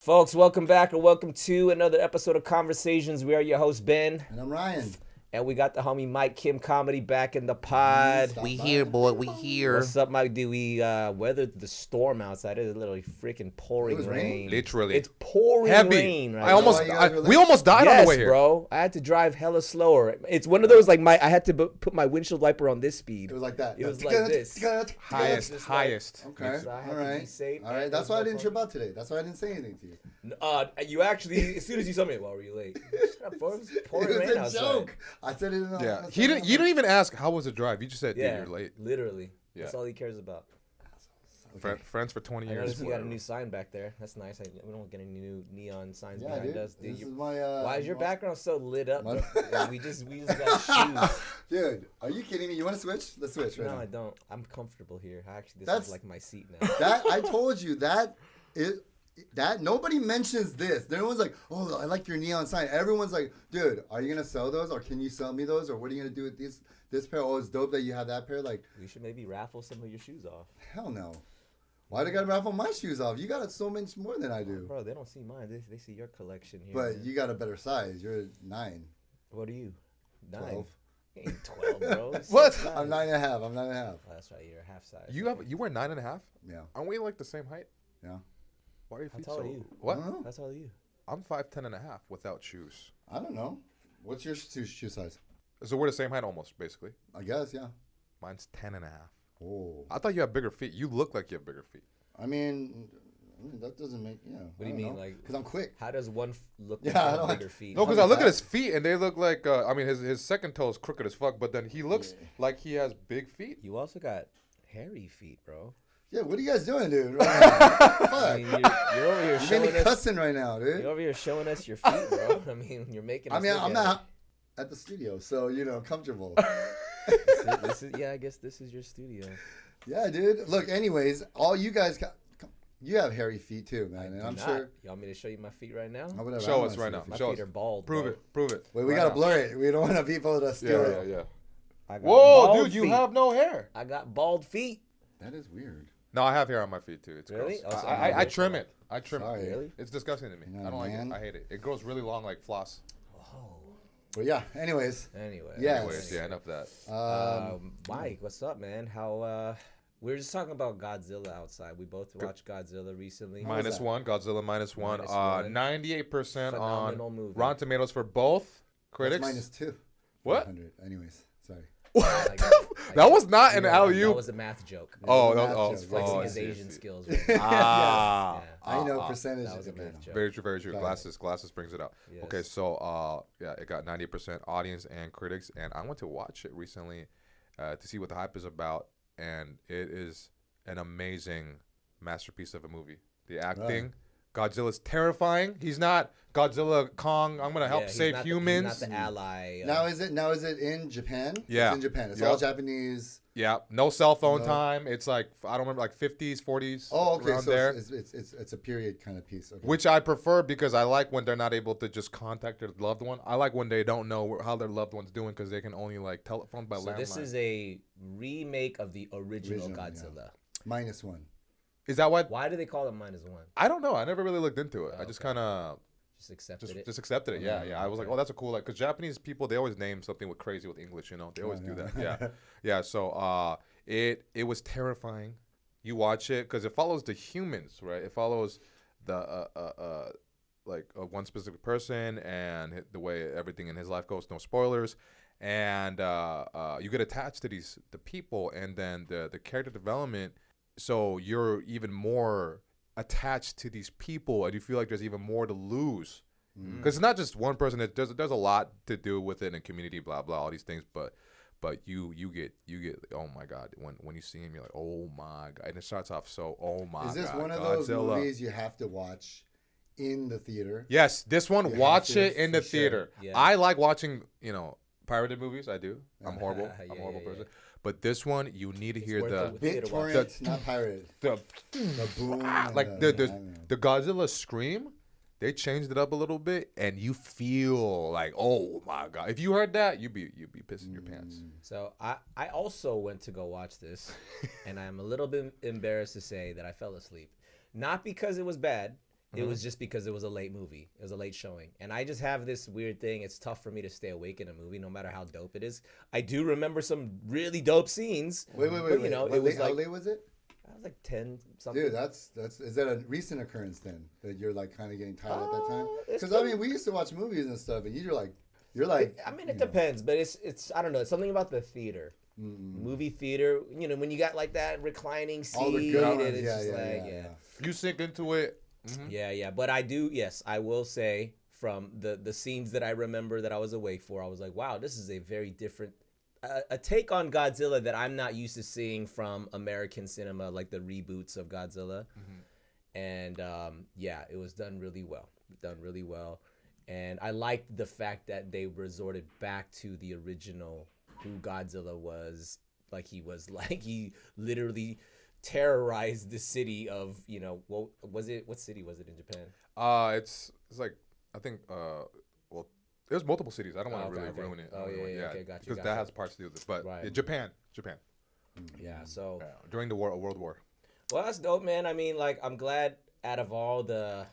Folks, welcome back or welcome to another episode of Conversations. We are your host, Ben. And I'm Ryan. And we got the homie Mike Kim Comedy back in the pod. Stop We by. here, boy. We here. What's up, Mike? Do we weathered the storm outside? It is literally freaking pouring It was rain. raining? Literally. It's pouring Heavy. rain right I almost, Why you guys were we late? almost died yes, on the way here. bro. I had to drive hella slower. It's one of those like I had to put my windshield wiper on this speed. It was like that. It was like this. Highest, Just highest. Okay. So I had All to be right. safe. All right. and That's there's why I no didn't trip fun. out today. That's why I didn't say anything to you. You actually, as soon as you saw me, well, were you late? Shut up, bro. It was pouring It rain was a outside. joke. I said it in the Yeah. He didn't. You didn't even ask how was the drive. You just said, Yeah, dude, you're late. literally. Yeah. That's all he cares about. Friends for 20 I years. noticed you got a whatever. new sign back there. That's nice. We don't get any new neon signs Yeah, behind dude. us. Dude, This is my. why is your background so lit up? my- bro? Yeah, we just got shoes. Dude, are you kidding me? You want to switch? Let's switch right No, now. I don't. I'm comfortable here. Actually, this That's- is like my seat now. That I told you that nobody mentions this. No one's like, oh, I like your neon sign. Everyone's like, dude, are you gonna sell those, or can you sell me those, or what are you gonna do with this pair? Oh, it's dope that you have that pair. Like, We should maybe raffle some of your shoes off. hell no. Why do I gotta raffle my shoes off? You got so much more than I do. Bro, they don't see mine. They see your collection here. But man. you got a better size. You're 9. What are you? 9. 12. You ain't 12, bro. You're What? 6'9". I'm 9.5. I'm 9.5. Oh, that's right. You're a half size. You wear 9.5? Yeah. Aren't we like the same height? Yeah. Why are your How feet tall so? are you? What? I don't know. That's all you. I'm 5'10.5" without shoes. I don't know. What's your shoe size? So we're the same height almost, basically. I guess, yeah. Mine's 10.5. Oh. I thought you had bigger feet. You look like you have bigger feet. I mean, that doesn't make, What do you mean, like? Because I'm quick. How does one look Yeah, like I have don't- bigger feet? No, because I look at fat. his feet and they look like. I mean, his second toe is crooked as fuck, but then he looks Yeah. like he has big feet. You also got hairy feet, bro. Yeah, what are you guys doing, dude? Right now? Fuck. I mean, you're over here You made showing me us. cussing right now, dude. You're over here showing us your feet, bro. I mean, you're making. Us I mean, look I'm at not at the studio, so, comfortable. it. This is yeah. I guess this is your studio. Yeah, dude. Look, anyways, all you guys got, you have hairy feet too, man. And Do I'm not. sure. You want me to show you my feet right now? Oh, whatever, Show I us wanna right see now. your My Show feet us. are bald. Prove bro. it. Prove it. Wait, we Right gotta now. blur it. We don't want people to steal Yeah, it. yeah, yeah. I got Whoa, bald dude, you feet. have no hair. I got bald feet. That is weird. No, I have hair on my feet too. It's Really? gross. Oh, so I maybe trim it's it. I trim Sorry. it. Really? It's disgusting to me. You're not I don't a like man? it. I hate it. It grows really long like floss. Whoa. But yeah, anyways. Anyway. Yes. Anyways, yeah, enough of that. Mike, what's up, man? How? We were just talking about Godzilla outside. We both watched Godzilla recently. How was Minus that? one, Godzilla minus one. Minus one. 98% on Phenomenal movie. Rotten Tomatoes for both critics. That's -2. What? 100. Anyways, sorry. Like, That was not an That alley-oop. was a math joke. Oh, Math that was, joke. He's flexing oh, his I see, I Asian see. skills. Right? Ah, Yeah. I know percentage. That was a Okay, math no. joke. Very true, very true. Sorry. Glasses brings it out. Yes. Okay, so yeah, it got 90% audience and critics, and I went to watch it recently to see what the hype is about, and it is an amazing masterpiece of a movie. The acting, Godzilla's terrifying. He's not Godzilla Kong. I'm gonna help Yeah, he's save not humans. he's not the ally. Now is it in Japan? Yeah. It's in Japan. It's Yep. all Japanese. Yeah, no cell phone No. time. It's like I don't remember, like 50s, 40s. Oh, okay. around So there. it's a period kind of piece. Okay. Which I prefer because I like when they're not able to just contact their loved one. I like when they don't know how their loved one's doing because they can only like telephone by So landline. this is a remake of the original Original, yeah. Godzilla. -1. Is that what? Why do they call it -1? I don't know. I never really looked into it. I just Okay. kind of Just accepted it. just accepted it. Yeah, yeah. I was like, Okay. oh, that's a cool like because Japanese people they always name something with crazy with English. You know, they always do yeah. that. Yeah, yeah. So it was terrifying. You watch it because it follows the humans, right? It follows the one specific person and the way everything in his life goes. No spoilers. And you get attached to the people, and then the character development. So you're even more attached to these people, and you feel like there's even more to lose because it's not just one person. There's a lot to do with it in a community, blah blah, all these things. But you get oh my god when you see him, you're like oh my god, and it starts off so oh my god. Is this one of Godzilla. those movies you have to watch in the theater? Yes, this one. You Watch have to, it in the for sure. theater. Yeah. I like watching pirated movies. I do. I'm horrible. Yeah, I'm a horrible yeah, yeah. person. But this one, you need to hear worth the it with theater watch. BitTorrent, not pirated. the The boom. like and the Godzilla scream. They changed it up a little bit, and you feel like, oh my god! If you heard that, you'd be pissing your pants. So I also went to go watch this, and I'm a little bit embarrassed to say that I fell asleep. Not because it was bad. It was just because it was a late movie. It was a late showing. And I just have this weird thing. It's tough for me to stay awake in a movie, no matter how dope it is. I do remember some really dope scenes. Wait. But, you know, What it was how like, late was it? I was like 10 something. Dude, that's is that a recent occurrence then that you're like kind of getting tired at that time? It's Because I mean, we used to watch movies and stuff, and you're like, I mean, it depends, but it's I don't know. It's something about the theater, movie theater. You know, when you got like that reclining seat, all the good and ones. it's Yeah, just yeah, like, yeah. You sink into it. Yeah. But I do, yes, I will say from the scenes that I remember that I was awake for, I was like, wow, this is a very different, a take on Godzilla that I'm not used to seeing from American cinema, like the reboots of Godzilla. And yeah, it was done really well. And I liked the fact that they resorted back to the original who Godzilla was. Like he literally terrorized the city of, you know, what city was it in Japan? It's like I think well, there's multiple cities. I don't want to really ruin it. Oh yeah, okay, gotcha. Because that has parts to do with it. But Right. yeah, Japan. Yeah, so Yeah, during the World War. well, that's dope, man. I mean, like, I'm glad out of all the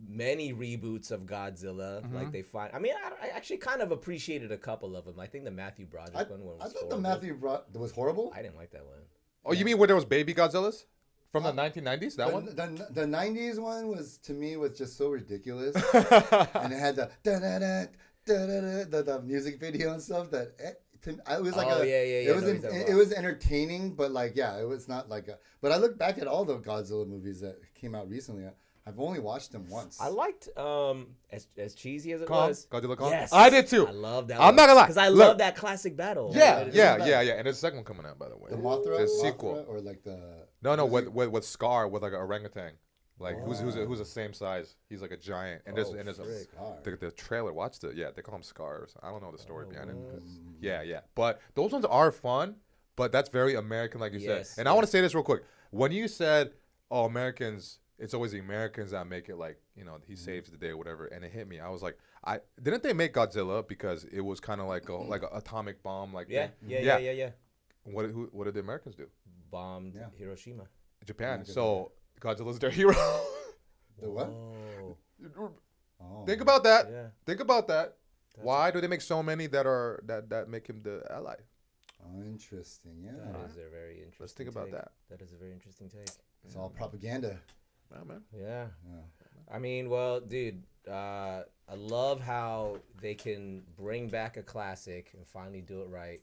many reboots of Godzilla, like they find. I mean, I actually kind of appreciated a couple of them. I think the Matthew Broderick one was. I thought horrible. the Matthew was horrible. I didn't like that one. Oh, you mean where there was baby Godzillas from the 1990s? That one? The 90s one was, to me, was just so ridiculous. And it had the the music video and stuff that it was like it was entertaining, but like, yeah, it was not like a, but I look back at all the Godzilla movies that came out recently. I've only watched them once. I liked as cheesy as it was. Godzilla Kong. Yes, I did too. I love that. I'm not gonna lie. Because I Look. love that classic battle. Yeah. Right? And there's a second one coming out, by the way. The Mothra, The sequel. or like the No, with Scar, with like an orangutan, like who's the same size. He's like a giant, and there's the trailer. Watch the they call him Scar. I don't know the story behind it. Yeah. But those ones are fun, but that's very American, like you said. And I want to say this real quick. When you said, "Oh, Americans," it's always the Americans that make it, like, you know, he saves the day or whatever, and it hit me. I was like, didn't they make Godzilla because it was kind of like an atomic bomb, like Yeah. What did the Americans do? Bombed Hiroshima. Japan. So Godzilla's their hero. The what? Think about that. Yeah. Think about that. Why do they make so many that make him the ally? Oh, interesting. Yeah, That is a very interesting. Let's think about that. That is a very interesting take. it's all propaganda. Yeah, man. Yeah. I mean, well, dude, I love how they can bring back a classic and finally do it right.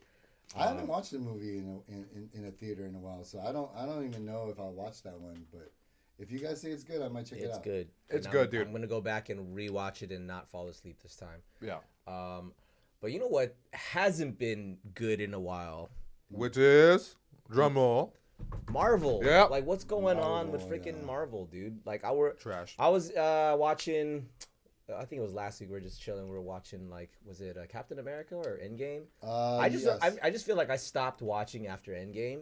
I haven't watched a movie in a theater in a while, so I don't even know if I'll watch that one. But if you guys say it's good, I might check it out. It's good. It's And good, dude. I'm gonna go back and rewatch it and not fall asleep this time. Yeah. But you know what hasn't been good in a while? Which is drum roll. Marvel. Yeah. Like, what's going on with Marvel, freaking yeah. Marvel, dude? Like, I Trash. was watching. I think it was last week. We were just chilling. We were watching, like, was it Captain America or Endgame? I just feel like I stopped watching after Endgame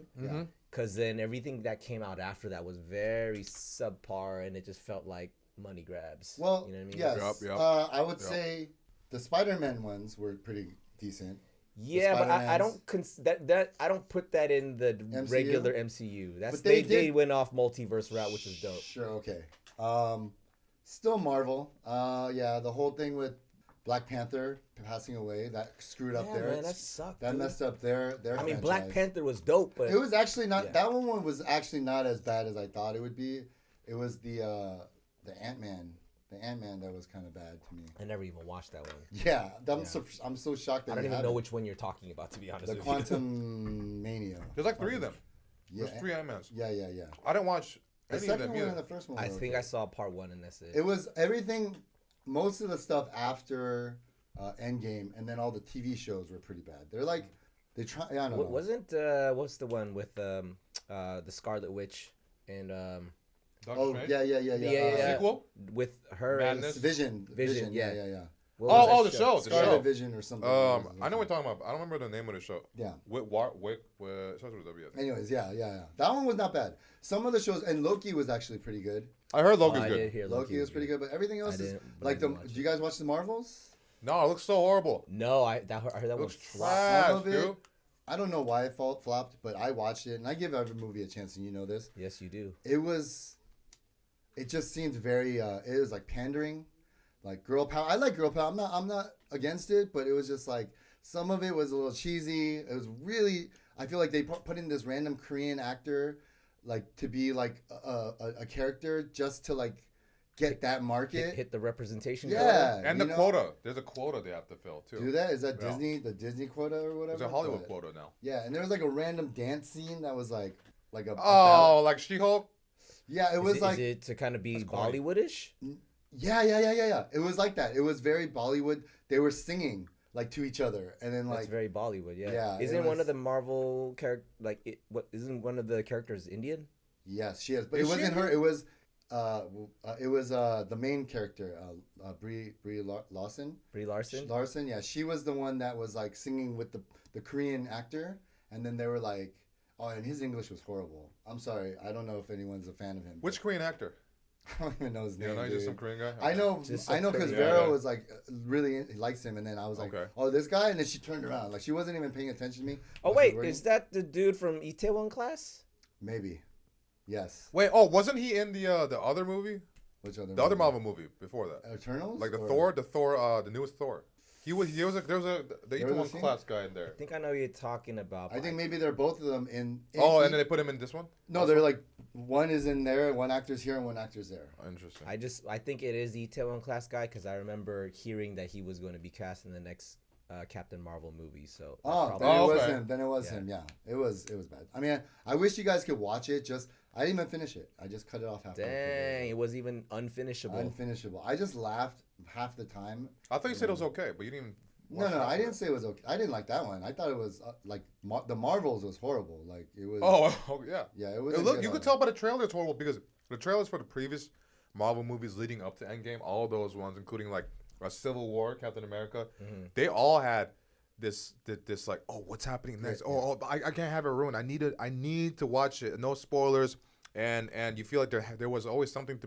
because then everything that came out after that was very subpar, and it just felt like money grabs. Well, you know what I mean? yes. Yep. I would say the Spider-Man ones were pretty decent. Yeah, but I don't that I don't put that in the MCU? regular MCU. That's But they they went off multiverse route, which is dope. Sure, okay. Still Marvel. Yeah, the whole thing with Black Panther passing away, that screwed up there. Man, that sucked. That dude. messed up their I mean, franchise. Black Panther was dope, but It was actually not. Yeah. That one was actually not as bad as I thought it would be. It was the Ant-Man. The Ant-Man that was kind of bad to me. I never even watched that one. Yeah, I'm so shocked that I don't you even know haven't. which one you're talking about, to be honest The with Quantum Mania. There's like 3 of them. Yeah, There's 3 Ant-Mans. yeah. I didn't watch The any of second them one and either. the first one. you. I were think okay. I saw part 1 and that's it. It was everything. Most of the stuff after Endgame, and then all the TV shows were pretty bad. They're like they try. I don't know. Wasn't what's the one with the Scarlet Witch and Doctor Oh Strange? Yeah. Sequel? with her Madness? Vision. yeah. Yeah. what was Oh, that the show. The Scarlet show. Vision or something. I know what you're talking about. I don't remember the name of the show. Yeah. With starts with a W, I think. Anyways, yeah. That one was not bad. Some of the shows, and Loki was actually pretty good. I heard Logan's I good. did hear Loki was pretty good, but everything else is didn't, but I like the. didn't watch Do you guys watch the Marvels? No, it looks so horrible. No, I heard that It one looks flopped. trash, Some of it, dude. I don't know why it flopped, but I watched it, and I give every movie a chance, and you know this. Yes, you do. It was. it just seemed very. It was like pandering, like girl power. I like girl power. I'm not against it, but it was just like some of it was a little cheesy. It was really. I feel like they put in this random Korean actor, like to be like a character just to like get that market. Hit the representation. Yeah, quota. And the quota. There's a quota they have to fill too. Do that? Is that Disney? The Disney quota or whatever? There's a Hollywood quota now. Yeah, and there was like a random dance scene that was like a. Oh, like She-Hulk. Yeah, it was is like. Is it to kind of be Bollywoodish? Yeah. It was like that. It was very Bollywood. They were singing like to each other, and then That's like. very Bollywood. Yeah. Yeah, Isn't one of the Marvel isn't one of the characters Indian? Yes, she is, but Is it she wasn't her. Indian? It was the main character, Brie Larson. Brie Larson. Larson, yeah, she was the one that was like singing with the Korean actor, and then they were like, oh, and his English was horrible. I'm sorry, I don't know if anyone's a fan of him. Which Korean actor? I don't even know his name. Yeah, no, he's dude. just some Korean guy. I know, Just some because Korean Vero guy. was like really he likes him, and then I was like, Okay. oh, this guy, and then she turned around, like she wasn't even paying attention to me. Oh while she wait, was working. is that the dude from Itaewon Class? Maybe, yes. Wait, oh, wasn't he in the other movie? Which other? The other movie? Marvel movie before that? Eternals, Like the or- Thor, the newest Thor. There was the There was a Itaewon scene? Class guy in there. I think I know who you're talking about. I think maybe they're both of them in Oh, and then they put him in this one? no, they're like one is in there, one actor's here, and one actor's there. Interesting. I think it is the Itaewon Class guy because I remember hearing that he was going to be cast in the next Captain Marvel movie. So that's Oh, probably- then it Oh, was okay. him. Then it was Yeah. him. Yeah, it was bad. I mean, I wish you guys could watch it. Just I didn't even finish it. I just cut it off halfway. Dang, it was even unfinishable. Unfinishable. I just laughed half the time. I thought you said it was okay, but you didn't even. No, watch no, half I of didn't it. say it was okay. I didn't like that one. I thought it was like the Marvels was horrible. Like it was. Oh, yeah. yeah, it was. Look, you could tell by the trailer it's horrible because the trailers for the previous Marvel movies leading up to Endgame, all those ones, including like Civil War, Captain America, they all had this like, oh, what's happening next? Yeah. Oh, I can't have it ruined. I need to watch it. No spoilers, and you feel like there was always something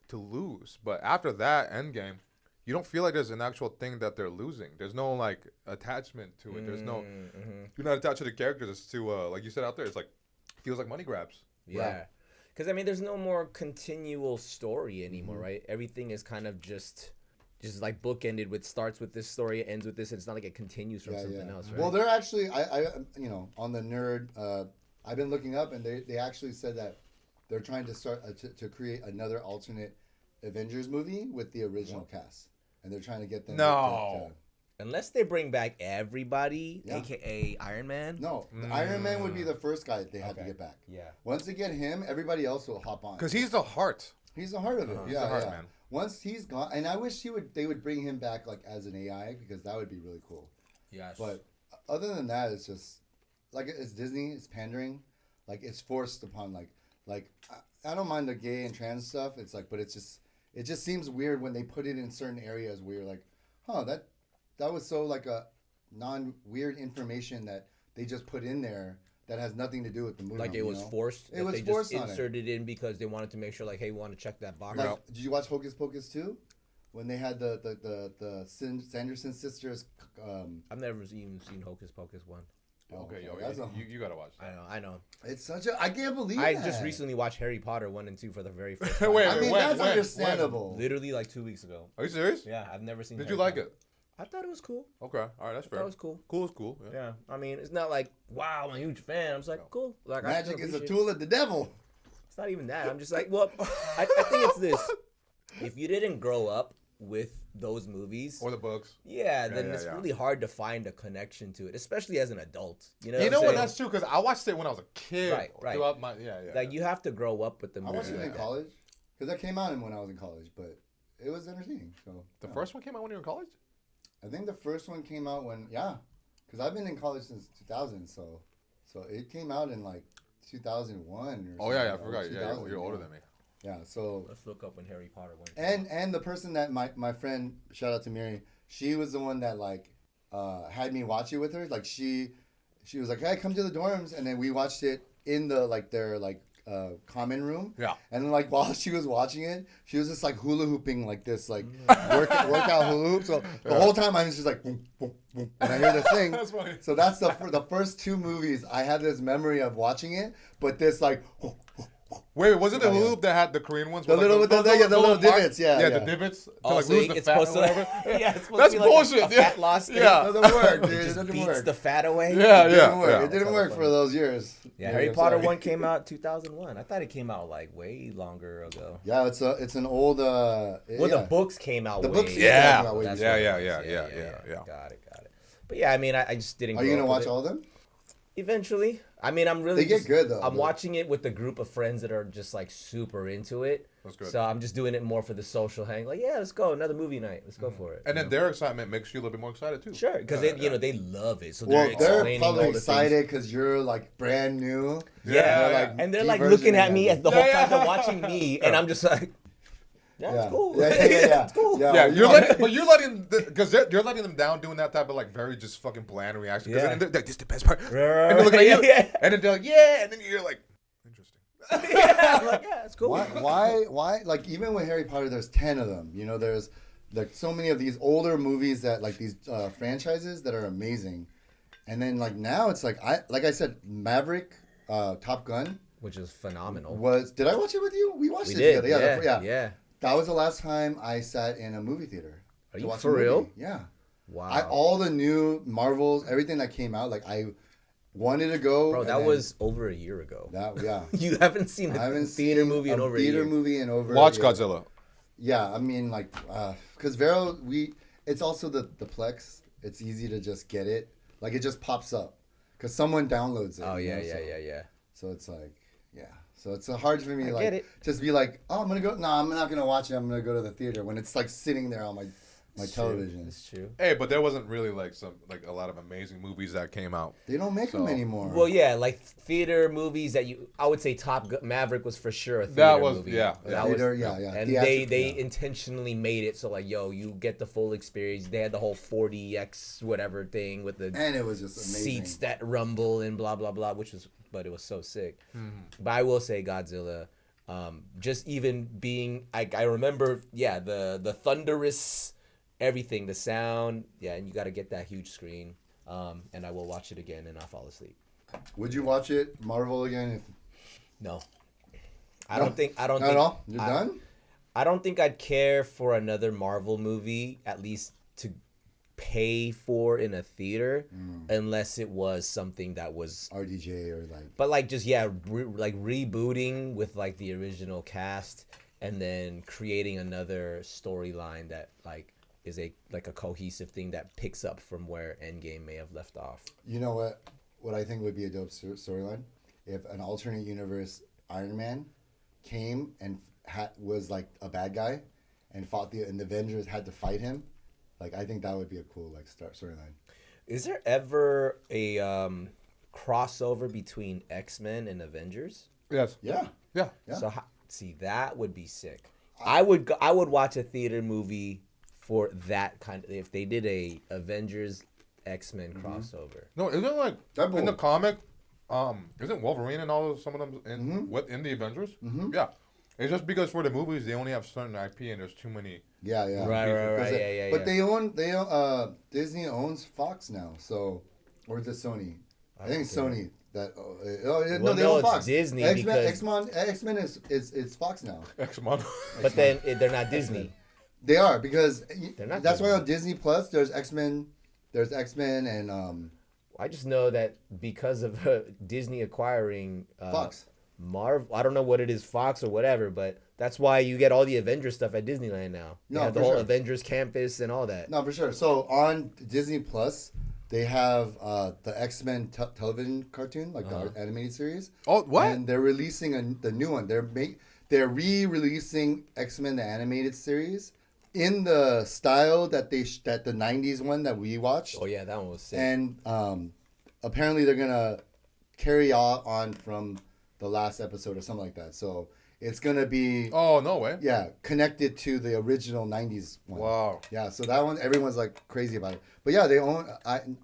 to lose. But after that Endgame, you don't feel like there's an actual thing that they're losing. There's no like attachment to it. There's no you're not attached to the characters. It's to like you said out there. It's like feels like money grabs. Yeah. Because, I mean, there's no more continual story anymore, right? Everything is kind of just like bookended with starts with this story, ends with this. And it's not like it continues from something else, right? Well, they're actually, I on the nerd, I've been looking up, and they actually said that they're trying to start to create another alternate Avengers movie with the original cast, and they're trying to get them. No. Unless they bring back everybody, Yeah. a.k.a. Iron Man. No, Iron Man would be the first guy they have to Okay. get back. Yeah. Once they get him, everybody else will hop on. Because he's the heart. He's the heart of it. He's Yeah, the heart, yeah. man. Once he's gone, and I wish they would bring him back like as an AI because that would be really cool. Yes. But other than that, it's just like it's Disney. It's pandering, like it's forced upon like I don't mind the gay and trans stuff. It's like, but it just seems weird when they put it in certain areas where you're like, huh, that was so like a non-weird information that they just put in there that has nothing to do with the movie. Like it was forced. It that was they forced just on it. inserted in because they wanted to make sure, like, hey, we want to check that box. Like, did you watch Hocus Pocus 2? When they had the Sanderson sisters. I've never even seen Hocus Pocus 1. Okay, yo, that's you gotta watch that. I know. It's such a. I can't believe I that. just recently watched Harry Potter 1 and 2 for the very first time. Wait, I mean, when? that's When? understandable. Literally like 2 weeks ago. Are you serious? Yeah, I've never seen. Did Harry you like Potter. it? I thought it was cool. Okay, all right, that's fair. That was cool. Cool is cool. Yeah. Yeah, I mean, it's not like wow, I'm a huge fan. I'm just like cool. Like I Magic still is a appreciate- tool of the devil. It's not even that. I'm just like, well, I think it's this. If you didn't grow up with those movies, Or the books. then yeah, it's yeah. really hard to find a connection to it, especially as an adult. You know, You what know I'm what? saying? That's true because I watched it when I was a kid. Right. Throughout my yeah. Like you have to grow up with the I movie. watched it in like that. college because that came out when I was in college, but it was entertaining. So The yeah. first one came out when you were in college. I think the first one came out because I've been in college since 2000. So it came out in like 2001 or. Oh yeah, I something, or forgot. Yeah, 2000, you're older than me. Yeah, so Let's look up when Harry Potter went. and the person that my friend, shout out to Mary, she was the one that like had me watch it with her. Like she was like, hey, come to the dorms, and then we watched it in the like their like common room. Yeah. And then like while she was watching it, she was just like hula hooping like this like workout hula hoop. So the whole time I was just like boom boom boom, and I hear the thing. That's funny. So that's the first two movies I had this memory of watching it, but this like Wait, was it the loop that had the Korean ones? The with, little, like, the little divots, Yeah, the divots to Oh, like so lose the it's fat or supposed to, whatever. yeah, it's supposed That's to be like bullshit. a fat loss thing. Yeah. It doesn't work, dude. It It just doesn't beats work. the fat away. Yeah, It yeah, didn't work. yeah. It didn't work for those years. Yeah, Harry I'm Potter sorry. 1 came out 2001. I thought it came out like way longer ago. Yeah, it's an old. Well, yeah. the books came out The way. books Yeah. came out way That's before. Yeah, what it yeah, was. yeah. Got it. But yeah, I mean, I just didn't. Are you grow gonna up watch with it. all of them? Eventually, I mean, I'm really. They get just- good, though. I'm watching it with a group of friends that are just like super into it. That's good. So I'm just doing it more for the social hang. Like, yeah, let's go another movie night. Let's go for it. And then their excitement makes you a little bit more excited too. Sure, because they love it. So Well, they're they're explaining probably all the excited things. because you're like brand new. Yeah, and they're like looking at me as the whole time they're watching me, and I'm just like, yeah, it's cool. Yeah. It's cool. Yeah, you're letting because you're letting them down doing that type of like very just fucking bland reaction. Because Yeah. then they're like, this is the best part. Right, And they're looking at you, yeah. and then they're like, yeah, and then you're like, interesting. Yeah, I'm like, yeah, it's cool. Why? Like even with Harry Potter, there's 10 of them. You know, there's like so many of these older movies that like these franchises that are amazing, and then like now it's like I said, Maverick, Top Gun Which is phenomenal. was. Did I watch it with you? We watched We it did. together. Yeah. That was the last time I sat in a movie theater. Are to you watch for a movie. real? Yeah. Wow. All the new Marvels, everything that came out, like I wanted to go. Bro, and that then was over a year ago. yeah. You haven't seen I a haven't theater seen movie in over a theater year. movie in over. Watch a year. Godzilla. Yeah, I mean, like, because Vero, it's also the Plex. It's easy to just get it. Like, it just pops up because someone downloads it. Oh, you yeah, know, yeah. So it's like, yeah. So it's hard for me, I like, get it. just be like, oh, I'm gonna go. No, I'm not gonna watch it. I'm gonna go to the theater when it's like sitting there on my television. It's true. Hey, but there wasn't really like a lot of amazing movies that came out. They don't make them anymore. Well, yeah, like theater movies that I would say Maverick was for sure a theater That was movie. yeah. That Theater, was, yeah. And Theatrical, they yeah. intentionally made it so like, yo, you get the full experience. They had the whole 40x whatever thing with the And it was just amazing. seats that rumble and blah blah blah, but it was so sick. But I will say Godzilla, just even being, I remember, yeah, the thunderous everything, the sound, yeah, and you got to get that huge screen. And I will watch it again and I'll fall asleep. Would you watch it, Marvel, again? No, I don't think. Not at all? You're done? I don't think I'd care for another Marvel movie, at least to pay for in a theater, unless it was something that was RDJ or like. But like just like rebooting with like the original cast and then creating another storyline that like is a cohesive thing that picks up from where Endgame may have left off. You know what I think would be a dope storyline? If an alternate universe Iron Man came and was like a bad guy and the Avengers had to fight him. Like, I think that would be a cool like storyline. Is there ever a crossover between X-Men and Avengers? Yes. Yeah. Yeah. So see, that would be sick. I would watch a theater movie for that kind of, if they did a Avengers X-Men crossover. No, isn't like Deadpool. in the comic, isn't Wolverine and all of some of them in the Avengers? Yeah. It's just because for the movies they only have certain IP and there's too many. Yeah. Right. Yeah. But they Disney owns Fox now, so or is it Sony? I think it's Sony. That no, they own it's Fox. Disney X-Men is Fox now. X-Men. But then they're not Disney. They are because not that's why Disney. on Disney Plus there's X-Men and I just know that because of Disney acquiring Fox. Marvel, I don't know what it is, Fox or whatever, but that's why you get all the Avengers stuff at Disneyland now. They No, have the for whole sure. Avengers campus and all that. No, for sure. So on Disney Plus, they have the X-Men television cartoon, like the animated series. Oh, what? And they're releasing the new one. They're re-releasing X-Men the animated series in the style that the '90s one that we watched. Oh yeah, that one was sick. And apparently they're gonna carry on from the last episode or something like that. So it's gonna be Oh, no way. connected to the original '90s one. Wow. Yeah, so that one everyone's like crazy about it. But yeah, they own.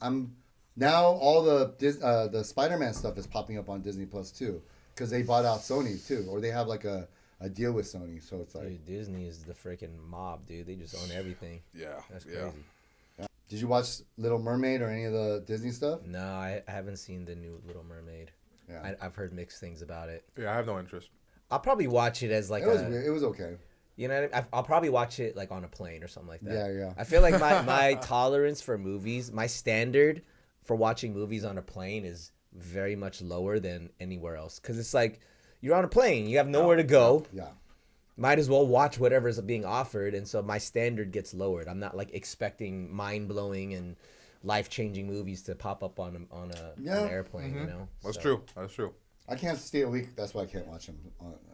I'm now all the Spider-Man stuff is popping up on Disney Plus too, because they bought out Sony too, or they have like a deal with Sony. So it's like, Dude, Disney is the freaking mob, dude. They just own everything. Yeah. That's yeah. crazy. did you watch Little Mermaid or any of the Disney stuff? No, I haven't seen the new Little Mermaid. Yeah. I've heard mixed things about it. Yeah, I have no interest. I'll probably watch it as like It was weird. It was okay. You know what I mean? I'll probably watch it like on a plane or something like that. Yeah. I feel like my tolerance for movies, my standard for watching movies on a plane is very much lower than anywhere else. Because it's like you're on a plane, you have nowhere to go. Yeah. Might as well watch whatever's being offered, and so my standard gets lowered. I'm not like expecting mind blowing and life changing movies to pop up on an airplane. You know, That's true. That's true. I can't stay a week. That's why I can't watch them.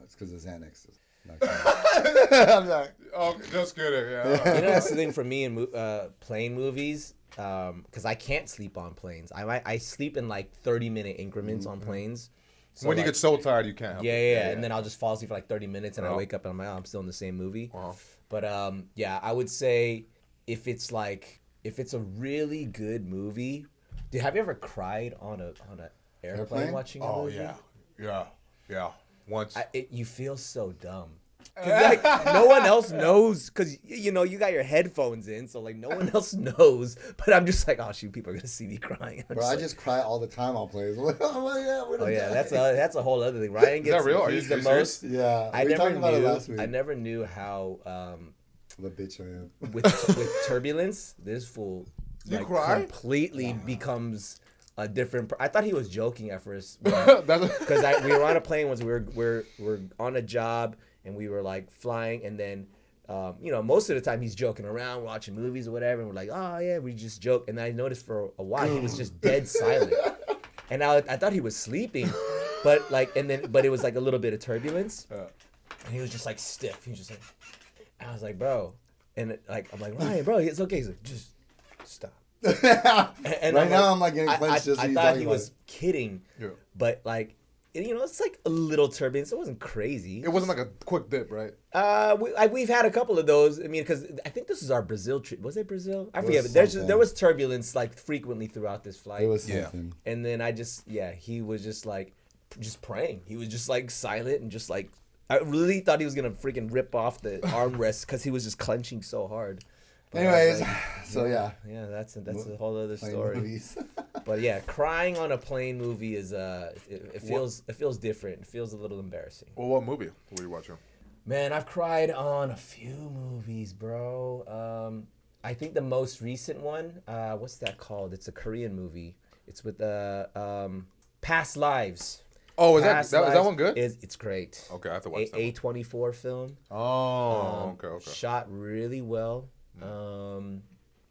It's because of Xanax. I'm sorry. Oh, just kidding. Yeah. You know, that's the thing for me in plane movies, because I can't sleep on planes. I sleep in like 30-minute increments on planes. So when you like, get so tired, you can't. Help it. yeah, and then I'll just fall asleep for like 30 minutes, and I Uh-huh. wake up and I'm like, oh, I'm still in the same movie. Uh-huh. But yeah, I would say if it's a really good movie, dude, have you ever cried on a airplane Airplane? watching a Oh movie? yeah. Once. You feel so dumb. Cause like no one else knows, cause you know you got your headphones in, so like no one else knows. But I'm just like, oh shoot, people are gonna see me crying. Bro, I just cry all the time on planes. Oh yeah, that's a whole other thing. Ryan gets that real? Are he's you the serious? most. Yeah, I we never talked about it knew. last week. I never knew how The bitch I am. with turbulence, this fool You cry? completely becomes a different. I thought he was joking at first That's because we were on a plane once. We're on a job and we were like flying, and then you know, most of the time he's joking around, watching movies or whatever, and we're like, oh yeah, we just joke. And I noticed for a while he was just dead silent, and I thought he was sleeping, but it was like a little bit of turbulence, and he was just like stiff. He was just like, I was like, bro, and like I'm like, Ryan, bro, it's okay. He's like, just stop. And Right now I'm like getting I clenched just I you thought talking he about was it. kidding, but like, you know, it's like a little turbulence. It wasn't crazy. It wasn't like a quick dip, right? We've had a couple of those. I mean, because I think this is our Brazil trip. Was it Brazil? I forget. was But something. there was turbulence like frequently throughout this flight. It was Yeah. something. And then he was just like, just praying. He was just like silent and just like, I really thought he was gonna freaking rip off the armrest because he was just clenching so hard. But I was Anyways, like, so yeah. yeah, that's a whole other Plane story. movies. But yeah, crying on a plane movie is it feels different. It feels a little embarrassing. Well, what movie were you watching? Man, I've cried on a few movies, bro. I think the most recent one, what's that called? It's a Korean movie. It's with Past Lives. Oh, is Past that Lives one good? It's great. Okay, I have to watch that. A24 film. Oh, okay. Shot really well.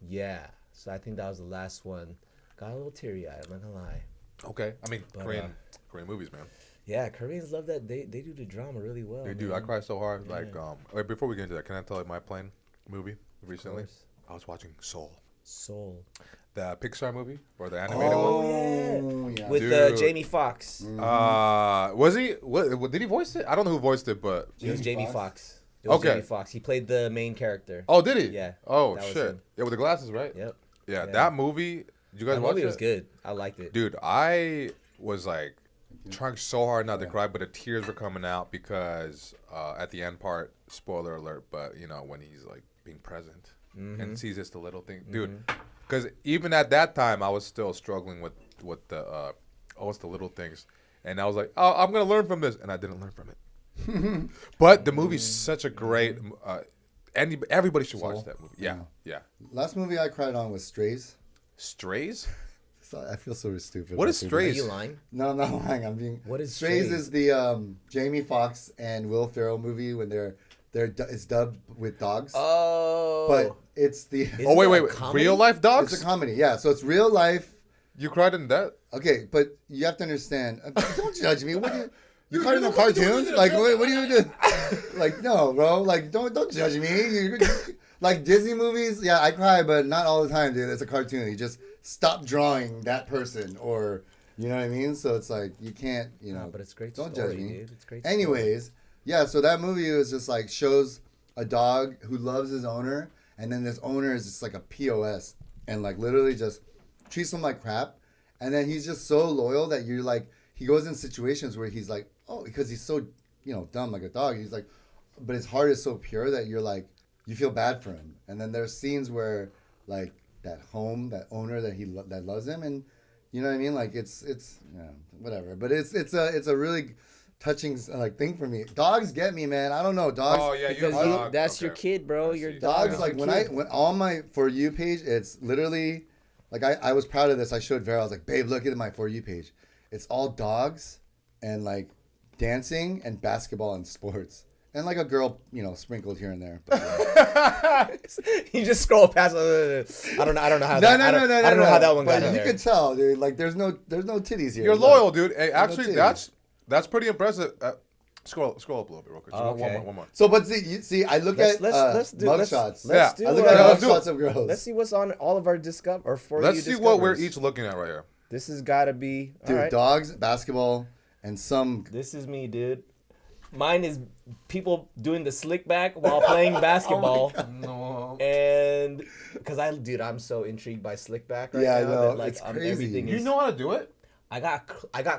Yeah. So I think that was the last one. Got a little teary-eyed, I'm not gonna lie. Okay, I mean But, Korean movies, man. Yeah, Koreans love that. They do the drama really well. They do. I cried so hard. Like, wait, before we get into that, can I tell you my plane movie recently? course. I was watching Soul, Soul. the Pixar movie or the animated one. Oh, yeah. With Dude. Jamie Foxx. Was he? What did he voice it? I don't know who voiced it, but It was Jamie Jamie Foxx? Foxx. It was Okay. Jamie Foxx. He played the main character. oh, did he? Yeah, Oh that was shit. him. Yeah, with the glasses, right? Yep. Yeah, Yeah. that movie. Did you guys That watch movie it? was good. I liked it. Dude, I was like trying so hard not to cry, but the tears were coming out because at the end part, spoiler alert, but you know when he's like being present and sees just the little thing, dude. Because even at that time, I was still struggling with the what's the little things, and I was like, oh, I'm gonna learn from this, and I didn't learn from it. But the movie's such a great. Everybody should watch Soul? that movie. Yeah. Last movie I cried on was Strays. Strays? So I feel so stupid. What is Are Strays? you lying? No, I'm not lying. I'm being. What is Strays? Strays? Is the Jamie Foxx and Will Ferrell movie when it's dubbed with dogs, Oh. but it's the Isn't Oh wait, it a wait. comedy? Real life dogs? it's a comedy. Yeah, so it's real life. You cried in that? Okay, but you have to understand. Don't judge me. What do you cried in a cartoon? Like what do you do? Like no, bro. Like don't judge me. Like Disney movies, yeah, I cry, but not all the time, dude. It's a cartoon. You just stop drawing that person, or you know what I mean. So it's like you can't, you know. No, but it's great. Don't story, judge me. Dude. It's great. story. Anyways, yeah. So that movie was just like shows a dog who loves his owner, and then this owner is just like a POS, and like literally just treats him like crap, and then he's just so loyal that you're like he goes in situations where he's like, oh, because he's so dumb like a dog. He's like, but his heart is so pure that you're like. You feel bad for him, and then there's scenes where like that owner that loves him, and you know what I mean. Like it's whatever, but it's a really touching like thing for me. Dogs get me, man. I don't know. Dogs. Oh yeah, Because that's your kid, bro. Your Dogs, dog like when on my For You page, it's literally like I was proud of this. I showed Vera. I was like, babe, look at my For You page. It's all dogs and like dancing and basketball and sports. And like a girl, sprinkled here and there. But, you just scroll past. I don't know how that. I don't know how that one got in you there. could tell, dude. Like there's no titties here. You're Look. loyal, dude. Hey, actually, no that's pretty impressive. Scroll up a little bit real quick. Okay. One more. So, but see, I look at mugshots. Yeah. I look at mugshots of girls. Let's see what's on all of our Let's see what we're each looking at right here. This has got to be Dude, dogs, basketball, and some. This is me, dude. Mine is people doing the slick back while playing basketball. No. And because I'm so intrigued by slick back right now. I know. That, like, It's crazy. everything You know how to do it? I got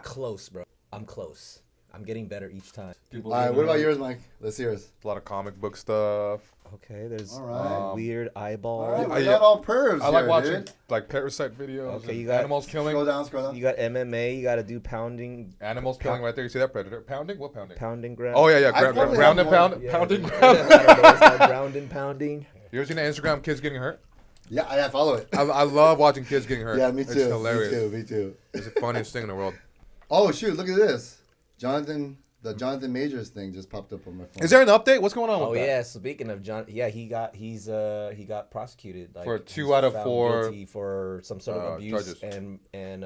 close, bro. I'm close. I'm getting better each time. All right, what about yours, Mike? Let's hear it. A lot of comic book stuff. Okay, there's All right. weird eyeball. All right, we got all pervs I like here, watching dude. like parasite videos. Okay, and you got- animals killing. Scroll down. You got MMA. You got to do pounding. Animals killing right there. You see that predator? Pounding? What pounding? Pounding ground. Oh yeah. I probably Ground have and pound. more. Yeah, Pounding I ground. don't know, it's like ground and pounding. You ever seen the Instagram kids getting hurt? Yeah, I follow it. I love watching kids getting hurt. Yeah, me It's too. hilarious. Me too. It's the funniest thing in the world. Oh shoot! Look at this. The Jonathan Majors thing just popped up on my phone. Is there an update? What's going on Oh with that? yeah. Speaking of John, yeah, he got prosecuted like, For he's 2 out of found 4, guilty for some sort of abuse charges. and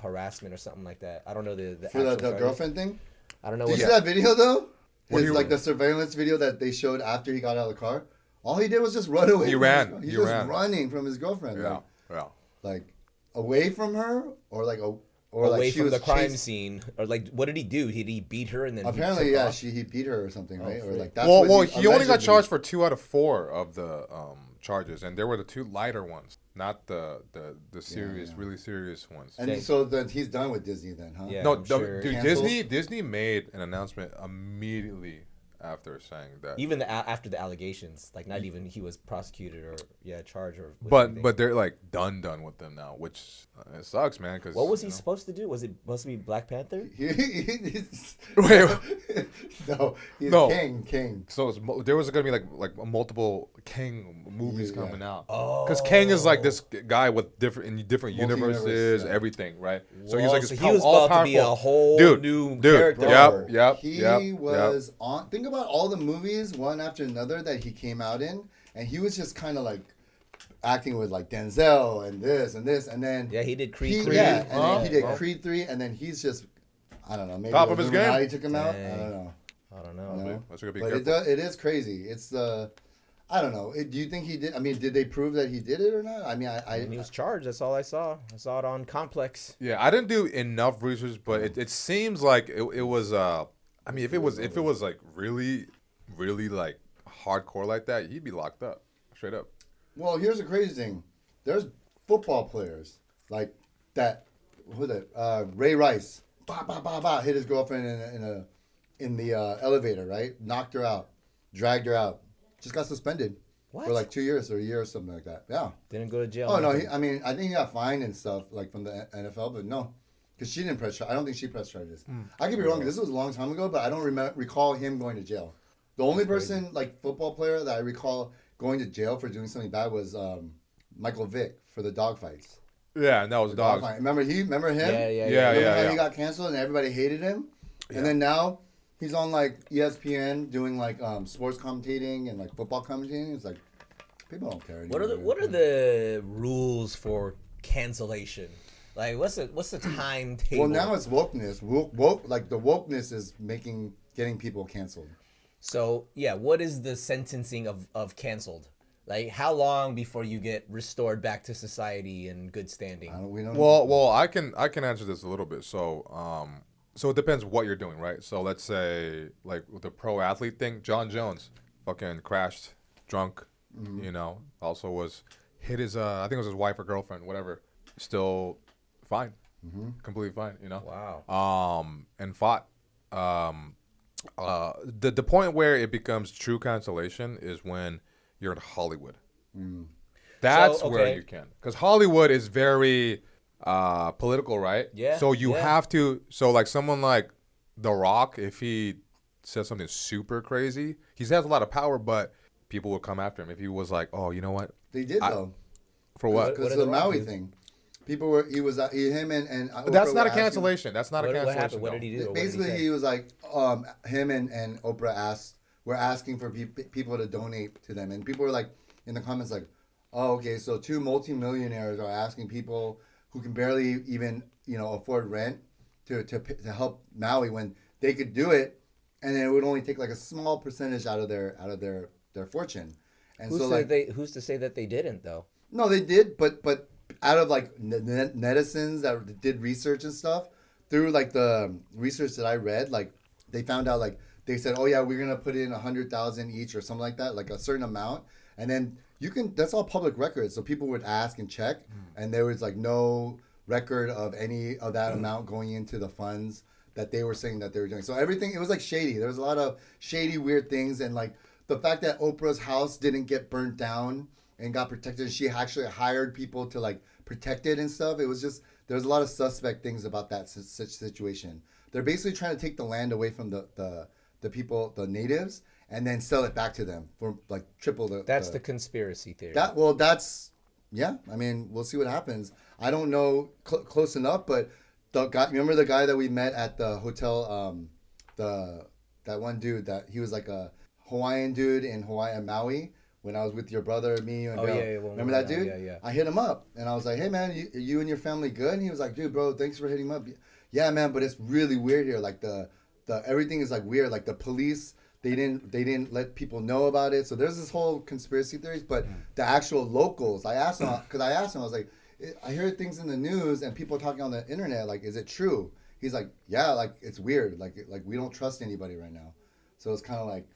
harassment or something like that. I don't know the for the actual charges. girlfriend thing? I don't know Did what. you see that video though? What His he- like the surveillance video that they showed after he got out of the car. All he did was just run away. He from ran. his- He's He just ran. running from his girlfriend. Yeah. Yeah. Like away from her, or like away like she from was the crime chasing- scene, or like what did he do? Did he beat her and then Apparently, he took yeah, off? he beat her or something, right? Or freak. like that's Well, what he only got allegedly- charged for 2 out of 4 of the charges, and there were the 2 lighter ones, not the serious, yeah. really serious ones. And Okay. so then he's done with Disney, then, huh? Yeah. No, I'm sure. dude, Canceled? Disney made an announcement immediately after saying that. Even after the allegations, like not even he was prosecuted or charged or. with But anything. but they're like done with them now, which it sucks, man. Cause What was he supposed to do? Was it supposed to be Black Panther? Wait. No, he's No. King. So there was gonna be like multiple Kang movies Yeah. coming out. Oh, Because Kang is like this guy with different Multi-universe, universes, yeah. everyting, right? So Whoa, he's like so this he was all about to be a powerful whole new dude. character. Bro, Yep. He was on. Think about all the movies, one after another, that he came out in, and he was just kind of like acting with like Denzel and this, and then Yeah, he did Creed 3. yeah, and then he did Huh? Creed 3, and then he's just, I don't know, maybe Top the of his Illuminati game. took him out. I Dang. don't know. I don't know. No. That's gonna be But careful. it is crazy. It's the, I don't know. Do you think he did? I mean, did they prove that he did it or not? I mean, And he was charged. That's all I saw. I saw it on Complex. Yeah, I didn't do enough research, but it seems like it was. I mean, if it was like really like hardcore like that, he'd be locked up, straight up. Well, here's the crazy thing. There's football players like that. Who's that? Ray Rice. Hit his girlfriend in the elevator. Right, knocked her out, dragged her out. Just got suspended What? for like 2 years or a year or something like that. Yeah. Didn't go to jail. Oh no. nothing. I mean, I think he got fined and stuff like from the NFL, but no, because she didn't press. I don't think she pressed charges. I could be wrong. 'Cause this was a long time ago, but I don't recall him going to jail. The only person like football player that I recall going to jail for doing something bad was Michael Vick for the dog fights. Yeah, and that was dogs. Remember him? Yeah. Remember how he got canceled and everybody hated him? Yeah. And then now he's on like ESPN doing like sports commentating and like football commentating. It's like people don't care anymore. What are the rules for cancellation? Like, what's the timetable? Well, now it's wokeness. Woke like the wokeness is getting people canceled. So yeah, what is the sentencing of canceled? Like, how long before you get restored back to society and good standing? We don't. Well, I can answer this a little bit. So, so it depends what you're doing, right? So let's say like with the pro athlete thing, John Jones, fucking crashed, drunk, also was hit his I think it was his wife or girlfriend, whatever, still fine, completely fine, Wow. and fought. The point where it becomes true cancellation is when you're in Hollywood. That's So, where okay. you can, because Hollywood is very political, right? Yeah, So you yeah. have to. So like someone like The Rock, if he said something super crazy, he has a lot of power, but people would come after him if he was like, oh, you know what? They did though. For what? Because What of did the The Rock Maui do? thing. People were, him and But that's Oprah not a were asking- cancellation. That's not a What cancellation. happened? What though. did he do? Or what did Basically, say? he was like, him and Oprah were asking for people to donate to them, and people were like in the comments like, oh, okay, so two multimillionaires are asking people who can barely even afford rent to help Maui when they could do it, and then it would only take like a small percentage out of their fortune. And Who's so to like who's to say that they didn't though? no, they did, but out of like netizens that did research and stuff, through like the research that I read, like they found out like they said, oh yeah, we're gonna put in 100,000 each or something like that, like a certain amount, and then you can. That's all public records, so people would ask and check, and there was like no record of any of that amount going into the funds that they were saying that they were doing. So everything, it was like shady. There was a lot of shady, weird things, and like the fact that Oprah's house didn't get burnt down and got protected. She actually hired people to like protect it and stuff. It was just, there's a lot of suspect things about that such situation. They're basically trying to take the land away from the people, the natives, and then sell it back to them for like triple the. That's the conspiracy theory. Yeah. I mean, we'll see what happens. I don't know close enough, but the guy. Remember the guy that we met at the hotel? That one dude that he was like a Hawaiian dude in Hawaii and Maui. When I was with your brother, me, and Oh, Bill. yeah, well, Remember that yeah, dude? yeah. I hit him up, and I was like, hey, man, you and your family good? And he was like, dude, bro, thanks for hitting him up. Yeah, man, but it's really weird here. Like, the everything is, like, weird. Like, the police, they didn't let people know about it. So there's this whole conspiracy theories. But the actual locals, I asked him, I was like, I heard things in the news and people talking on the internet. Like, is it true? He's like, yeah, like, it's weird. Like we don't trust anybody right now. So it's kind of like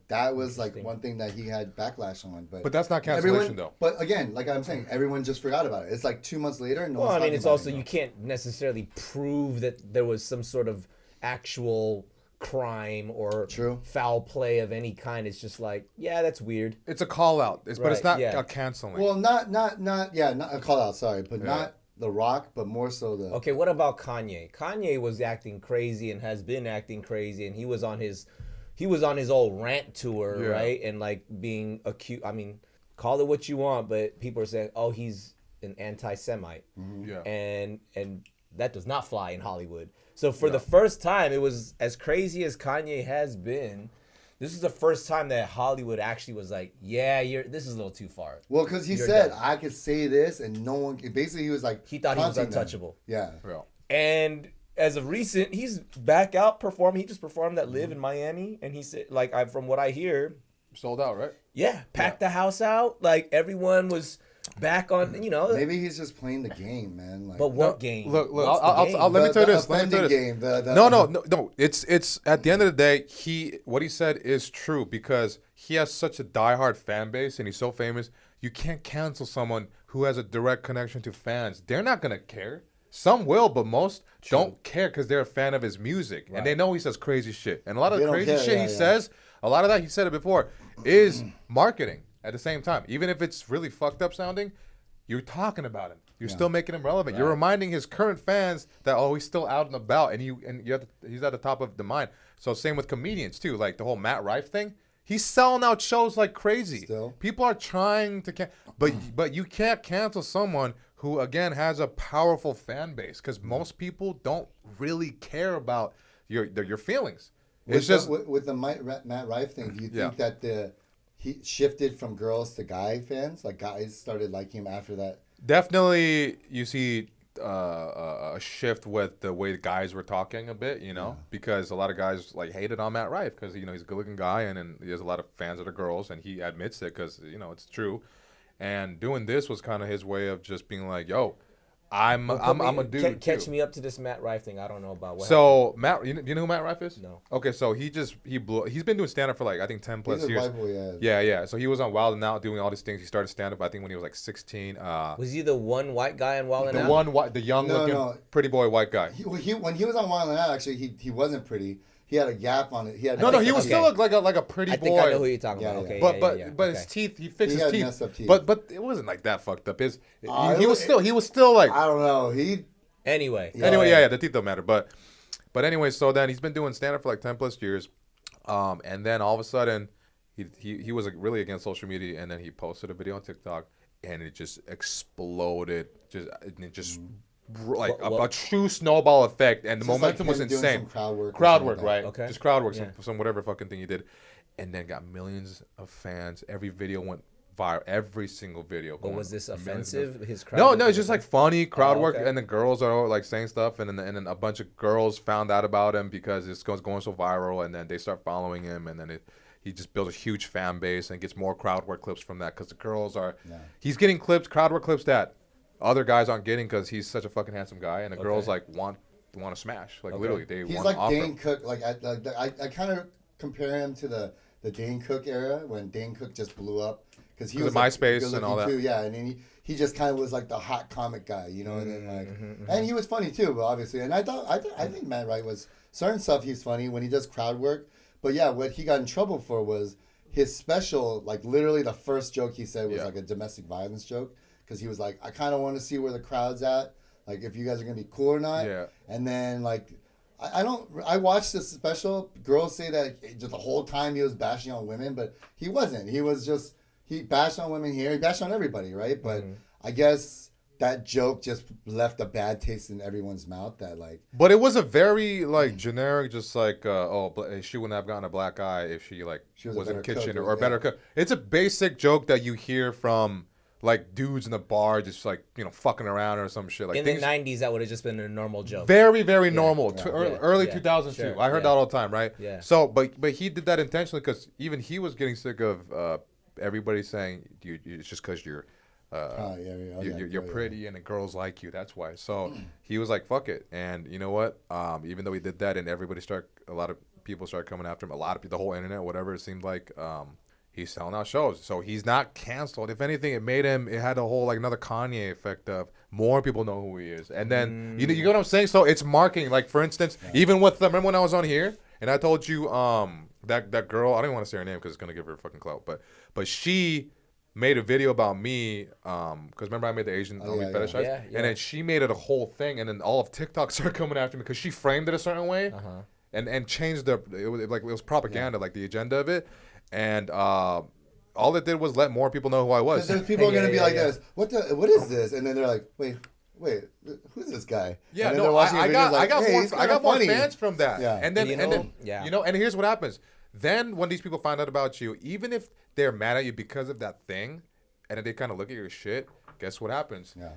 that was like one thing that he had backlash on, but that's not cancellation though. But again, like I'm saying, everyone just forgot about it. It's like 2 months later. Well, I mean, it's also you can't necessarily prove that there was some sort of actual crime or foul play of any kind. It's just like, yeah, that's weird. It's a call out, but it's not a canceling. Well, not a call out. Sorry, but not The Rock, but more so the. Okay, what about Kanye? Kanye was acting crazy and has been acting crazy, and he was on his old rant tour, right? And like being accused. I mean, call it what you want, but people are saying, "Oh, he's an anti-Semite," and that does not fly in Hollywood. So for the first time, it was as crazy as Kanye has been. This is the first time that Hollywood actually was like, "Yeah, this is a little too far." Well, because he said, "I could say this," and no one. Basically, he was like, he thought he was untouchable. Yeah. And as of recent, he's back out performing. He just performed at Live in Miami, and he said, like, from what I hear, sold out, right? Yeah, packed the house out. Like everyone was back on. Maybe he's just playing the game, man. Like, but what game? Look. Let me tell you this. Game, no. It's at the end of the day, what he said is true because he has such a diehard fan base and he's so famous. You can't cancel someone who has a direct connection to fans. They're not gonna care. Some will, but most don't care because they're a fan of his music. And they know he says crazy shit. And a lot of the crazy shit he says, a lot of that, he said it before, is marketing at the same time. Even if it's really fucked up sounding, you're talking about him. You're still making him relevant. Right. You're reminding his current fans that, he's still out and about, and he's at the top of the mind. So same with comedians, too. Like the whole Matt Rife thing. He's selling out shows like crazy. Still. People are trying to but you can't cancel someone who, again, has a powerful fan base because most people don't really care about your feelings. It's with the Matt Rife thing, do you think that he shifted from girls to guy fans? Like guys started liking him after that? Definitely, you see a shift with the way the guys were talking a bit, because a lot of guys like hated on Matt Rife because, he's a good-looking guy and he has a lot of fans that are girls and he admits it because, it's true. And doing this was kind of his way of just being like, yo, I'm a dude. Catch me up to this Matt Rife thing. I don't know about what happened. Matt, you know who Matt Rife is? No. Okay, so he blew. He's been doing stand up for like I think 10 plus years. Bible, yeah. So he was on Wild 'N Out doing all these things. He started stand up I think when he was like 16. Was he the one white guy on Wild 'N Out? The young looking pretty boy white guy. When he was on Wild 'N Out, actually he wasn't pretty. He had a gap on it. He was still look like a pretty boy. I think I know who you're talking about. Okay, but his teeth, he fixed his teeth. Messed up teeth. But it wasn't like that fucked up. He was still like, I don't know. Anyway, the teeth don't matter. But But anyway, so then he's been doing stand-up for like 10 plus years. And then all of a sudden, he was like really against social media, and then he posted a video on TikTok, and it just exploded. Like a true snowball effect, and the momentum was insane. Crowd work, right? Okay. Just crowd work, some whatever fucking thing he did, and then got millions of fans. Every video went viral. Every single video. But was this offensive? His crowd No, work it's just like funny crowd work, okay. and the girls are like saying stuff, and then a bunch of girls found out about him because it's going so viral, and then they start following him, and then he just builds a huge fan base and gets more crowd work clips from that because the girls are. Yeah. He's getting crowd work clips that other guys aren't getting because he's such a fucking handsome guy, and the girls like want to smash, like literally they want. He's like offer. Dane Cook. Like I kind of compare him to the Dane Cook era when Dane Cook just blew up because he was MySpace and all that. Too, yeah, and then he just kind of was like the hot comic guy, you know, and then like, and he was funny too, but obviously, and I think Matt Wright was certain stuff he's funny when he does crowd work, but yeah, what he got in trouble for was his special, like literally the first joke he said was like a domestic violence joke. Because he was like, I kind of want to see where the crowd's at, like if you guys are gonna be cool or not. Yeah. And then like, I watched this special. Girls say that just the whole time he was bashing on women, but he wasn't. He bashed on women here. He bashed on everybody, right? But I guess that joke just left a bad taste in everyone's mouth. That like. But it was a very like generic, just like she wouldn't have gotten a black eye if she was in the kitchen or better cook. It's a basic joke that you hear from. Like dudes in the bar just like, fucking around or some shit. Like in the 90s, that would have just been a normal joke. Very, very normal. Early 2000s too. I heard that all the time, right? Yeah. So, but he did that intentionally because even he was getting sick of everybody saying it's just because you're pretty and the girls like you. That's why. So he was like, fuck it. And you know what? Even though he did that and a lot of people started coming after him. A lot of people, the whole internet, whatever it seemed like. He's selling out shows, so he's not canceled. If anything, it had a whole like another Kanye effect of more people know who he is, and then you know what I'm saying. So it's marketing. Like for instance, even with remember when I was on here and I told you that girl, I don't even want to say her name because it's gonna give her a fucking clout, but she made a video about me because remember I made the Asian fetishize, and then she made it a whole thing, and then all of TikTok started coming after me because she framed it a certain way, and changed it was propaganda, like the agenda of it. And all it did was let more people know who I was. There's people are gonna be like this. What is this? And then they're like, wait, who's this guy? Yeah, no, I got more fans from that. Yeah. And then and here's what happens. Then when these people find out about you, even if they're mad at you because of that thing, and then they kind of look at your shit, guess what happens? Yeah.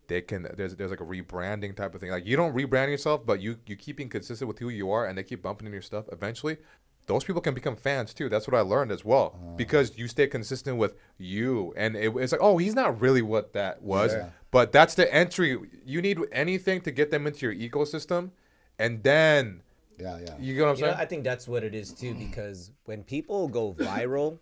There's like a rebranding type of thing. Like you don't rebrand yourself, but you keeping consistent with who you are, and they keep bumping in your stuff. Eventually, those people can become fans too. That's what I learned as well, because you stay consistent with you, and it's like, oh, he's not really what that was, but that's the entry. You need anything to get them into your ecosystem, and then you get what I'm saying? I think that's what it is too, because when people go viral,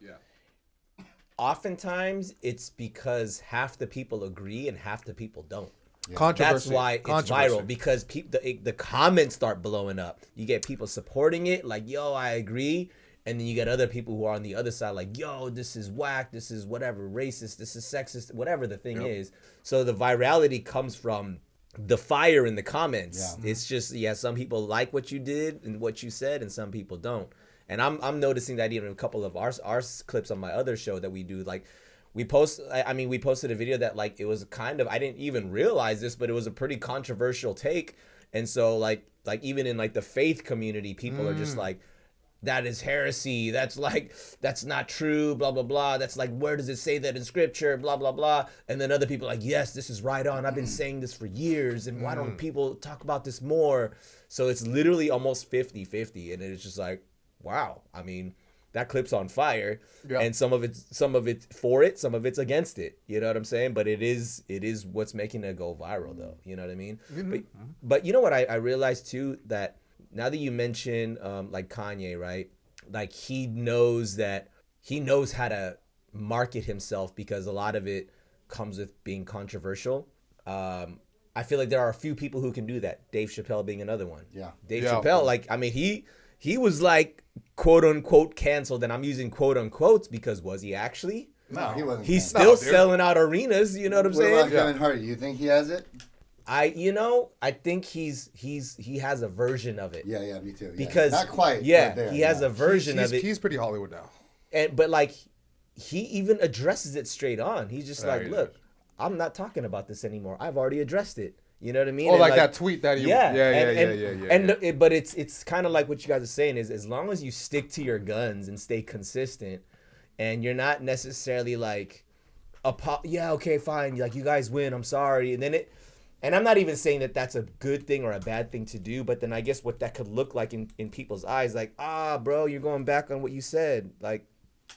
oftentimes it's because half the people agree and half the people don't. That's why it's viral, because the comments start blowing up. You get people supporting it, like, yo, I agree. And then you get other people who are on the other side, like, yo, this is whack, this is whatever, racist, this is sexist, whatever the thing is. So the virality comes from the fire in the comments. It's just, some people like what you did and what you said, and some people don't. And I'm noticing that even a couple of our clips on my other show that we do, like, we posted a video that like it was kind of, I didn't even realize this, but it was a pretty controversial take. And so like even in like the faith community, people are just like, that is heresy. That's not true, blah, blah, blah. That's like, where does it say that in scripture, blah, blah, blah. And then other people are like, yes, this is right on. I've been saying this for years. And why don't people talk about this more? So it's literally almost 50-50. And it's just like, wow. I mean, that clip's on fire, and some of it's for it, some of it's against it. You know what I'm saying? But it is what's making it go viral, though. You know what I mean? But you know what I realized too, that now that you mention like Kanye, right? Like he knows how to market himself, because a lot of it comes with being controversial. I feel like there are a few people who can do that. Dave Chappelle being another one. Yeah, Dave Chappelle, like, I mean, he was like, quote unquote canceled, and I'm using quote unquotes because was he actually? No, he wasn't. He's still selling out arenas. You know what I'm saying? What about Kevin Hart? You think he has it? I think he has a version of it. Yeah, me too. Yeah. Because not quite. Yeah, but there, he has a version of it. He's pretty Hollywood now. But like, he even addresses it straight on. He's just like, he look, I'm not talking about this anymore. I've already addressed it. You know what I mean? Oh, And like that tweet that he. Yeah. But it's kind of like what you guys are saying is, as long as you stick to your guns and stay consistent, and you're not necessarily like, yeah, okay, fine, like you guys win, I'm sorry, and I'm not even saying that that's a good thing or a bad thing to do, but then I guess what that could look like in people's eyes, like, bro, you're going back on what you said, like,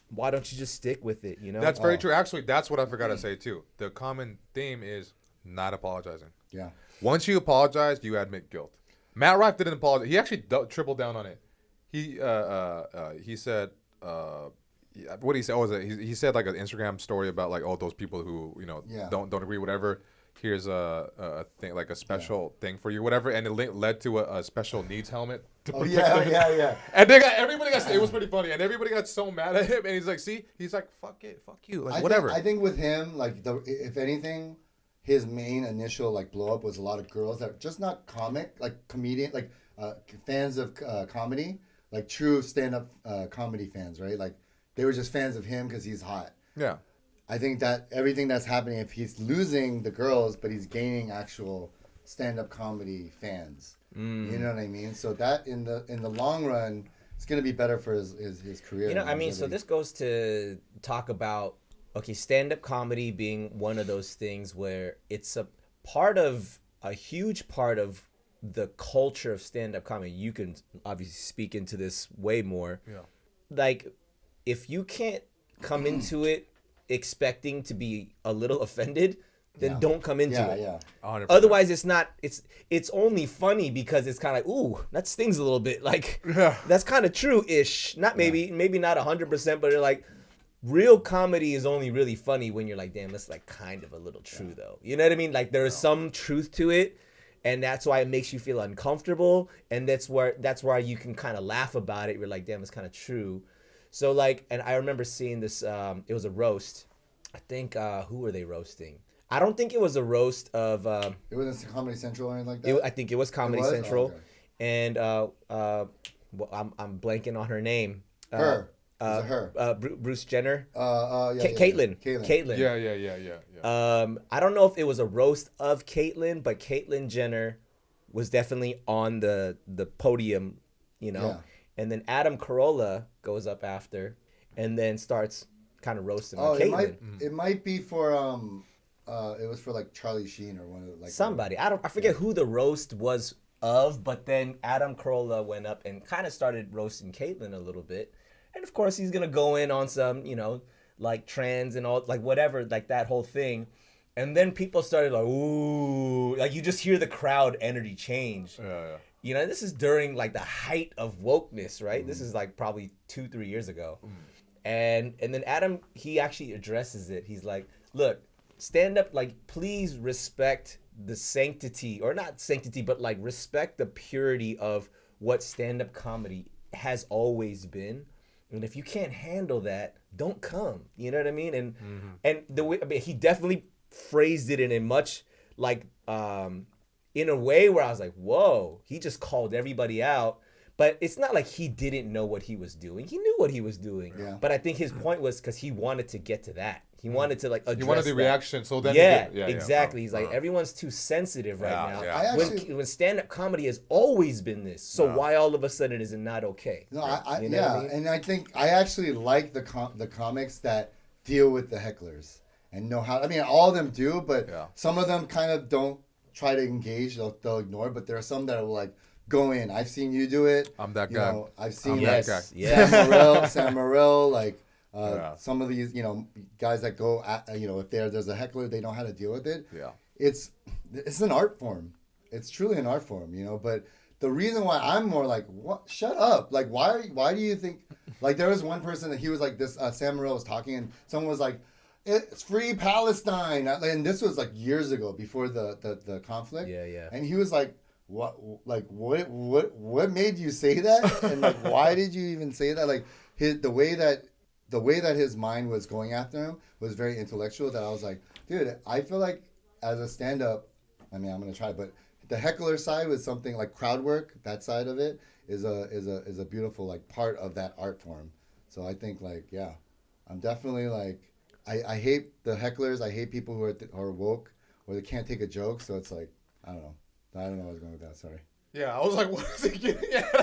why don't you just stick with it? You know? That's very true. Actually, that's what I forgot to say too. The common theme is not apologizing. Yeah. Once you apologize, you admit guilt. Matt Rife didn't apologize. He actually tripled down on it. He said, what did he say? Oh, he said like an Instagram story about like, oh, those people who don't agree, whatever. Here's a thing, like a special thing for you, whatever, and it led to a special needs helmet to protect them. Yeah. And everybody got. It was pretty funny, and everybody got so mad at him, and he's like, see, he's like, fuck it, fuck you, like whatever. I think with him, like if anything, his main initial like blow up was a lot of girls that are just not comedian, like fans of comedy, like true stand up comedy fans, right? Like they were just fans of him because he's hot. Yeah. I think that everything that's happening, if he's losing the girls, but he's gaining actual stand-up comedy fans, you know what I mean? So that in the long run, it's gonna be better for his career. You know, I mean, so this goes to talk about stand-up comedy being one of those things where it's a huge part of the culture of stand-up comedy. You can obviously speak into this way more. Yeah. Like, if you can't come into it expecting to be a little offended, then don't come into it. Yeah. 100%. Otherwise, it's only funny because it's kind of like, ooh, that stings a little bit. Like, that's kind of true-ish. Not maybe not 100%, but like, real comedy is only really funny when you're like, damn, that's like kind of a little true though. You know what I mean? Like, there is some truth to it, and that's why it makes you feel uncomfortable, and that's why you can kind of laugh about it. You're like, damn, it's kind of true. So like, and I remember seeing this, it was a roast. I think, who were they roasting? I don't think it was a roast of... it wasn't Comedy Central or anything like that? I think it was Comedy Central. Oh, okay. And well, I'm blanking on her name. Her. Was it her? Bruce Jenner. Caitlyn. Caitlyn. Yeah. I don't know if it was a roast of Caitlyn, but Caitlyn Jenner was definitely on the podium, you know? Yeah. And then Adam Carolla goes up after and then starts kind of roasting Caitlyn. It might be for it was for like Charlie Sheen or one of the, like somebody. I forget who the roast was of, but then Adam Carolla went up and kind of started roasting Caitlyn a little bit. And of course he's gonna go in on some, like trans and all, like whatever, like that whole thing. And then people started like, ooh, like you just hear the crowd energy change. Yeah. This is during like the height of wokeness, right? This is like probably 2-3 years ago. And then Adam, he actually addresses it. He's like, look, stand up, like, please respect the sanctity, or not sanctity, but like respect the purity of what stand-up comedy has always been. And if you can't handle that, don't come. You know what I mean? And the way, he definitely phrased it in a much like in a way where I was like, whoa, he just called everybody out. But it's not like he didn't know what he was doing. He knew what he was doing. Yeah. But I think his point was because he wanted to get to that. He wanted to like address He wanted the that. reaction. So then exactly. He's like, everyone's too sensitive right now. Yeah. When stand-up comedy has always been this, so why all of a sudden is it not okay? No, You know what I mean? and I think I actually like the comics that deal with the hecklers and know how. I mean, all of them do, but some of them kind of don't try to engage. They'll ignore. But there are some that will like go in. I've seen you do it. I'm that guy. I've seen that guy. Sam Morril, like some of these, guys that go at, if there's a heckler, they know how to deal with it. Yeah. It's an art form. It's truly an art form, But the reason why I'm more like, what? Shut up! Like, why do you think? Like, there was one person that he was like this. Sam Morril was talking, and someone was like, "It's free Palestine," and this was like years ago, before the conflict. Yeah. And he was like, what made you say that? And like, why did you even say that? Like, the way that his mind was going after him was very intellectual. That I was like, dude, I feel like as a stand-up, I mean, I'm gonna try, but the heckler side was something like crowd work. That side of it is a beautiful like part of that art form. So I think like yeah, I'm definitely like I hate the hecklers. I hate people who are woke or they can't take a joke. So it's like I don't know where I was going with that. Sorry. Yeah, I was like, what is he getting at?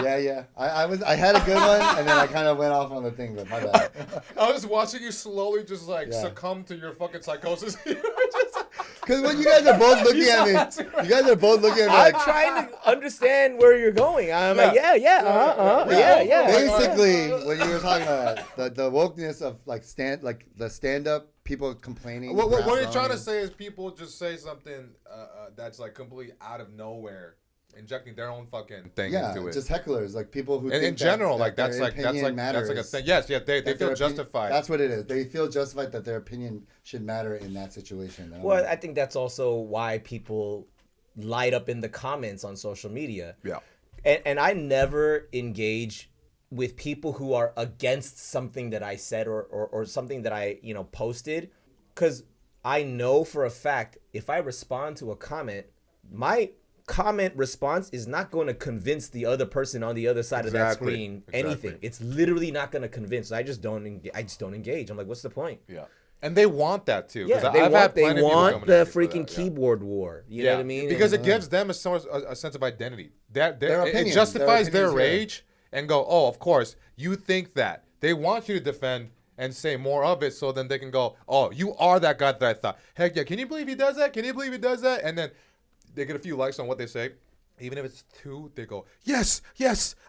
Yeah. I had a good one, and then I kind of went off on the thing, but my bad. I was watching you slowly just like Yeah. succumb to your fucking psychosis. You were just- Because when you guys are both looking at me, you guys are both looking at me I'm like. trying to understand where you're going. I'm like, yeah. Basically, when you were talking about that, the wokeness of like the stand up people complaining. what you're grounding. trying to say is people just say something that's like completely out of nowhere, injecting their own fucking thing into it. Just hecklers, like people who. And in think general, that like that's their like opinion that's like a matters, thing. Yes, yeah, they that feel their justified. That's what it is. They feel justified that their opinion should matter in that situation. Well, I think that's also why people light up in the comments on social media. Yeah. And I never engage with people who are against something that I said or something that I, posted, because I know for a fact if I respond to a comment, my comment response is not going to convince the other person on the other side of that screen anything. It's literally not going to convince. I just don't engage. I'm like, what's the point? Yeah. And they want that too. Yeah, they want the freaking keyboard war. You know what I mean? Because it gives them a sense of identity. It justifies their opinions, rage and go, oh, of course, you think that. They want you to defend and say more of it so then they can go, oh, you are that guy that I thought. Heck yeah, can you believe he does that? Can you believe he does that? And then they get a few likes on what they say. Even if it's 2, they go, yes,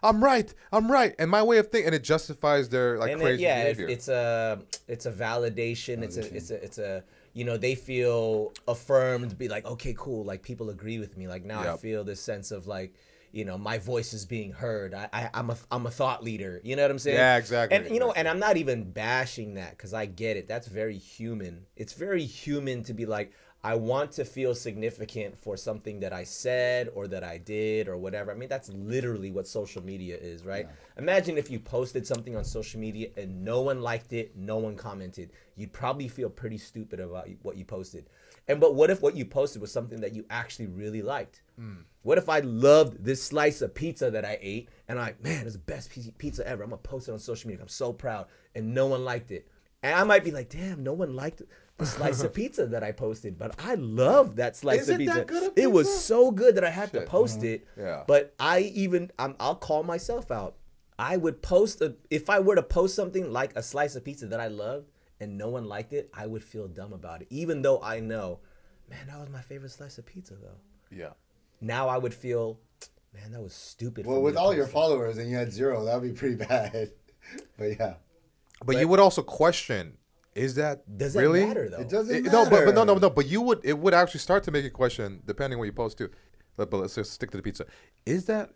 I'm right. And my way of thinking, and it justifies their crazy behavior. It's a validation. It's a they feel affirmed. Be like, okay, cool. Like people agree with me. Like now I feel this sense of like, my voice is being heard. I'm a thought leader. You know what I'm saying? Yeah, exactly. And and I'm not even bashing that because I get it. That's very human. It's very human to be like, I want to feel significant for something that I said or that I did or whatever. I mean, that's literally what social media is, right? Yeah. Imagine if you posted something on social media and no one liked it, no one commented. You'd probably feel pretty stupid about what you posted. But what if what you posted was something that you actually really liked? What if I loved this slice of pizza that I ate and man, it's the best pizza ever. I'm going to post it on social media. I'm so proud. And no one liked it. And I might be like, damn, no one liked the slice of pizza that I posted, but I love that slice of pizza. That good of pizza? It was so good that I had to post it. Yeah. But I'll call myself out. I would if I were to post something like a slice of pizza that I loved and no one liked it, I would feel dumb about it. Even though I know, man, that was my favorite slice of pizza though. Yeah. Now I would feel, man, that was stupid. Well, with all your followers and you had 0, that would be pretty bad. But yeah. But you would also question, does that really matter though? It doesn't matter. No. But it would actually start to make a question depending what you post too. But let's just stick to the pizza. Is that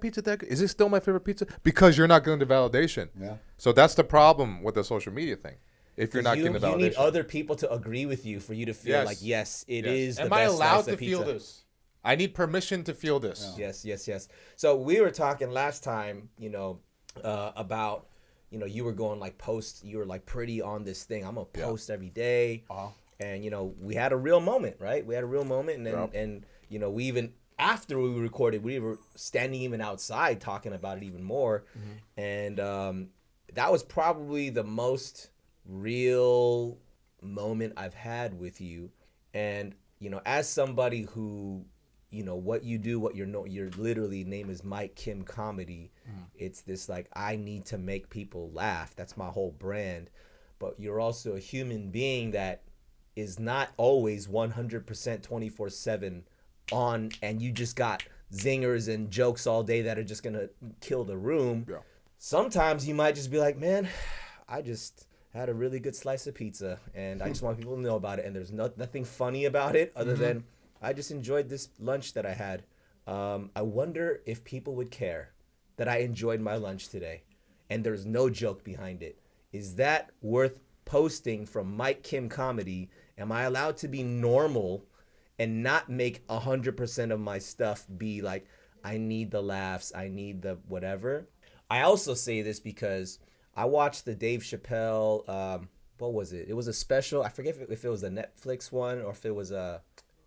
pizza that good? Is it still my favorite pizza? Because you're not getting the validation. Yeah. So that's the problem with the social media thing. If you're not getting the validation, you need other people to agree with you for you to feel like yes, it is. Am the I best allowed slice of to feel pizza. this? I need permission to feel this. Yeah. Yes. So we were talking last time, about. You were going like post, you were like pretty on this thing. I'm going to post every day. And, we had a real moment, right? We had a real moment. And we even, after we recorded, we were standing even outside talking about it even more. Mm-hmm. And that was probably the most real moment I've had with you. And, as somebody who, what you do, your literally name is Mike Kim Comedy. It's this like, I need to make people laugh. That's my whole brand. But you're also a human being that is not always 100% 24/7 on, and you just got zingers and jokes all day that are just going to kill the room. Yeah. Sometimes you might just be like, man, I just had a really good slice of pizza and I just want people to know about it. And there's nothing funny about it other than I just enjoyed this lunch that I had. I wonder if people would care that I enjoyed my lunch today and there's no joke behind it. Is that worth posting from Mike Kim Comedy? Am I allowed to be normal and not make 100% of my stuff be like, I need the laughs, I need the whatever? I also say this because I watched the Dave Chappelle, what was it? It was a special. I forget if it was a Netflix one or if it was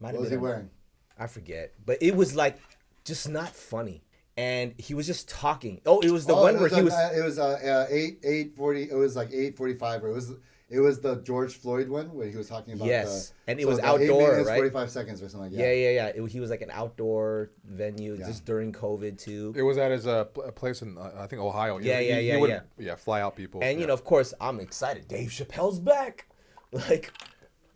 Might What have was he been wearing? I forget, but it was like just not funny. And he was just talking. Oh, it was the one where he was. It was 8:40. It was like 8:45. It was the George Floyd one where he was talking about. Yes, and it so was the outdoor, 8 minutes, right? 45 seconds or something like that. Yeah. He was like an outdoor venue Yeah. just during COVID too. It was at his place in I think Ohio. Yeah, He would, fly out people. And yeah. you know, of course, I'm excited. Dave Chappelle's back. Like,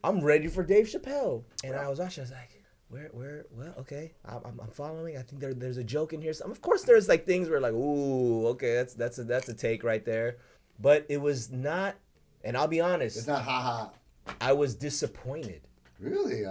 I'm ready for Dave Chappelle. And I was watching. I was like, where? Well, okay, I'm following. I think there's a joke in here. So, of course, there's like things where like, ooh, okay, that's a take right there. But it was not. And I'll be honest. It's not haha. I was disappointed. Really?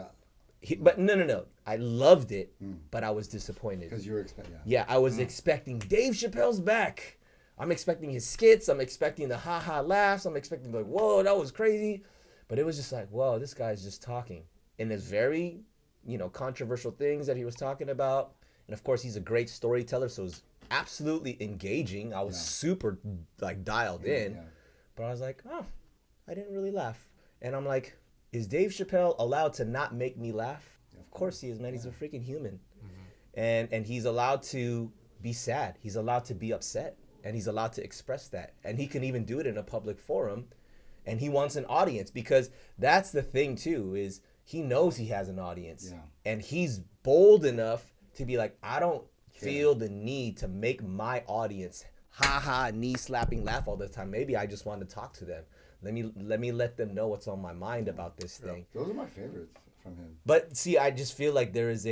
But no. I loved it, but I was disappointed. Because you were expecting. Yeah, I was expecting Dave Chappelle's back. I'm expecting his skits. I'm expecting the ha-ha laughs. I'm expecting like, whoa, that was crazy. But it was just like, whoa, this guy's just talking. And there's very, controversial things that he was talking about. And of course, he's a great storyteller, so it was absolutely engaging. I was super like dialed in. Yeah. But I was like, oh, I didn't really laugh. And I'm like, is Dave Chappelle allowed to not make me laugh? Of course he is, man. He's a freaking human. And he's allowed to be sad. He's allowed to be upset. And he's allowed to express that. And he can even do it in a public forum. And he wants an audience, because that's the thing too, is he knows he has an audience. Yeah. And he's bold enough to be like, I don't feel the need to make my audience knee slapping laugh all the time. Maybe I just want to talk to them. Let me let them know what's on my mind about this thing. Those are my favorites from him. But see, I just feel like there is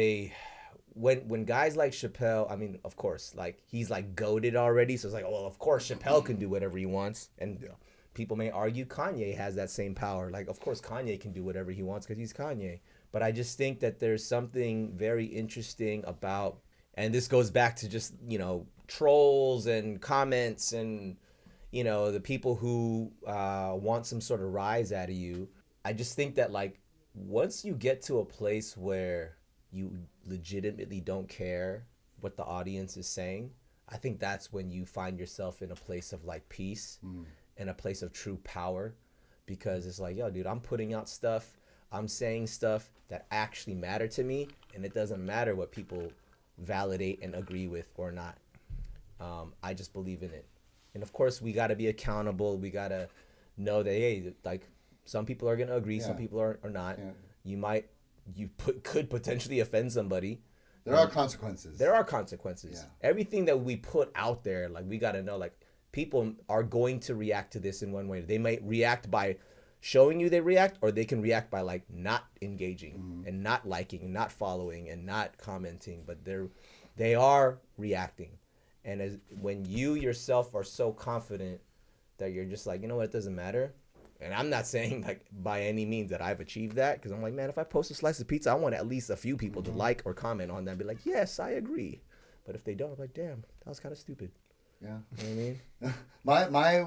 when guys like Chappelle, I mean, of course, like he's like goated already, so it's like, well, of course Chappelle can do whatever he wants, and people may argue Kanye has that same power. Like, of course Kanye can do whatever he wants because he's Kanye. But I just think that there's something very interesting about, and this goes back to just trolls and comments and the people who want some sort of rise out of you. I just think that like once you get to a place where you legitimately don't care what the audience is saying, I think that's when you find yourself in a place of like peace and a place of true power, because it's like, yo, dude, I'm putting out stuff, I'm saying stuff that actually matter to me, and it doesn't matter what people validate and agree with or not. I just believe in it. And of course, we got to be accountable. We got to know that, hey, like some people are going to agree, some people are not. Yeah. You could potentially offend somebody. There are consequences. There are consequences. Yeah. Everything that we put out there, like we got to know, like people are going to react to this in one way. They might react by showing you they react, or they can react by like not engaging and not liking and not following and not commenting, but they are reacting. And when you yourself are so confident that you're just like, you know what, it doesn't matter. And I'm not saying like by any means that I've achieved that, because I'm like, man, if I post a slice of pizza, I want at least a few people to like or comment on that and be like, yes, I agree. But if they don't, I'm like, damn, that was kind of stupid. Yeah. You know what I mean? My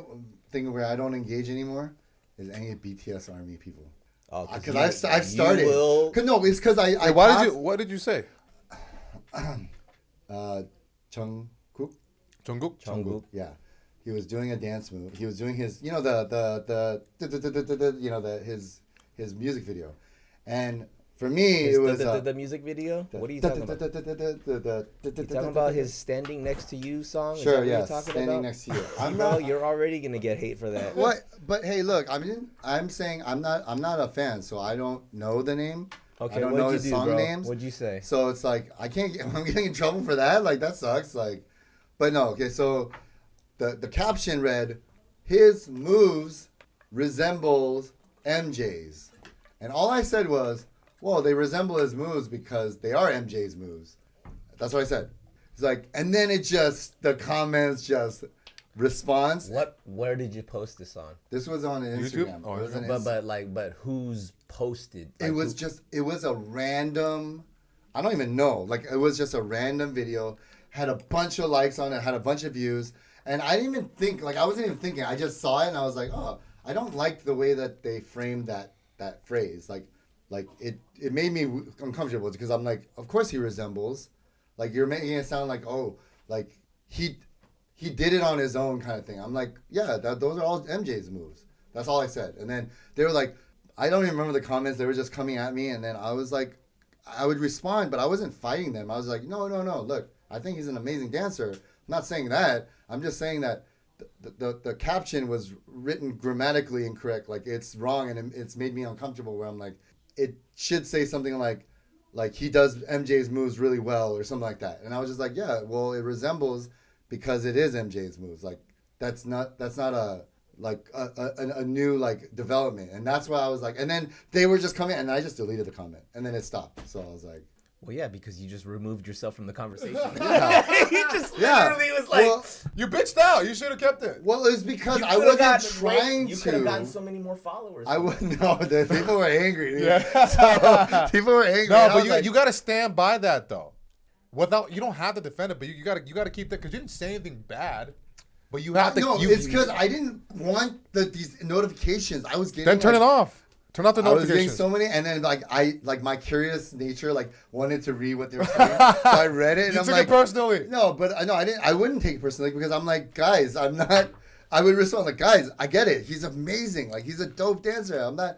thing where I don't engage anymore is any BTS Army people. Oh, because I've started. No, it's because I. Hey, what did you say? Jungkook. Yeah, he was doing a dance move. He was doing his, his music video, and for me it was the music video. What are you talking about? You talking about his "Standing Next to You" song? Sure, yeah. Standing Next to You. You're already gonna get hate for that. What? But hey, look, I'm saying I'm not a fan, so I don't know the name. Okay, I don't know his song names. What'd you say? So it's like I'm getting in trouble for that. Like that sucks. Like, but no. Okay, so the caption read, "His moves resembles MJ's," and all I said was, "Well, they resemble his moves because they are MJ's moves." That's what I said. It's like, and then the comments just response. Where did you post this on? This was on Instagram. Oh, it was but who's posted? Like, it was a random, I don't even know. Like it was just a random video, had a bunch of likes on it, had a bunch of views, and I didn't even think, like I wasn't even thinking. I just saw it and I was like, oh, I don't like the way that they framed that phrase. Like it made me uncomfortable because I'm like, of course he resembles. Like you're making it sound like, oh, like he did it on his own kind of thing. I'm like, yeah, those are all MJ's moves. That's all I said. And then they were like, I don't even remember the comments. They were just coming at me. And then I was like, I would respond, but I wasn't fighting them. I was like, no. Look, I think he's an amazing dancer. I'm not saying that. I'm just saying that the caption was written grammatically incorrect. Like it's wrong, and it's made me uncomfortable. Where I'm like, it should say something like he does MJ's moves really well or something like that. And I was just like, yeah, well, it resembles because it is MJ's moves. Like that's not a new like development. And that's why I was like, and then they were just coming and I just deleted the comment and then it stopped. So I was like, well, yeah, because you just removed yourself from the conversation. Yeah. You just literally was like, well, You bitched out. You should have kept it. well, it's because you I could've wasn't gotten trying You to. could have gotten so many more followers. I wouldn't know. The people were angry. Dude. Yeah. So, people were angry. No, and I but was like, you got to stand by that though. Without you don't have to defend it, but you got to keep that because you didn't say anything bad. But you have to. No, you, it's because I didn't want these notifications. I was getting. Then turn it off. Turn off the I was getting notifications. so many, and then like my curious nature wanted to read what they were saying. So I read it, and You I'm took like, it personally. no, but no, I didn't. I wouldn't take it personally because I'm like, guys, I'm not. I would respond like, guys, I get it. He's amazing. Like he's a dope dancer. I'm not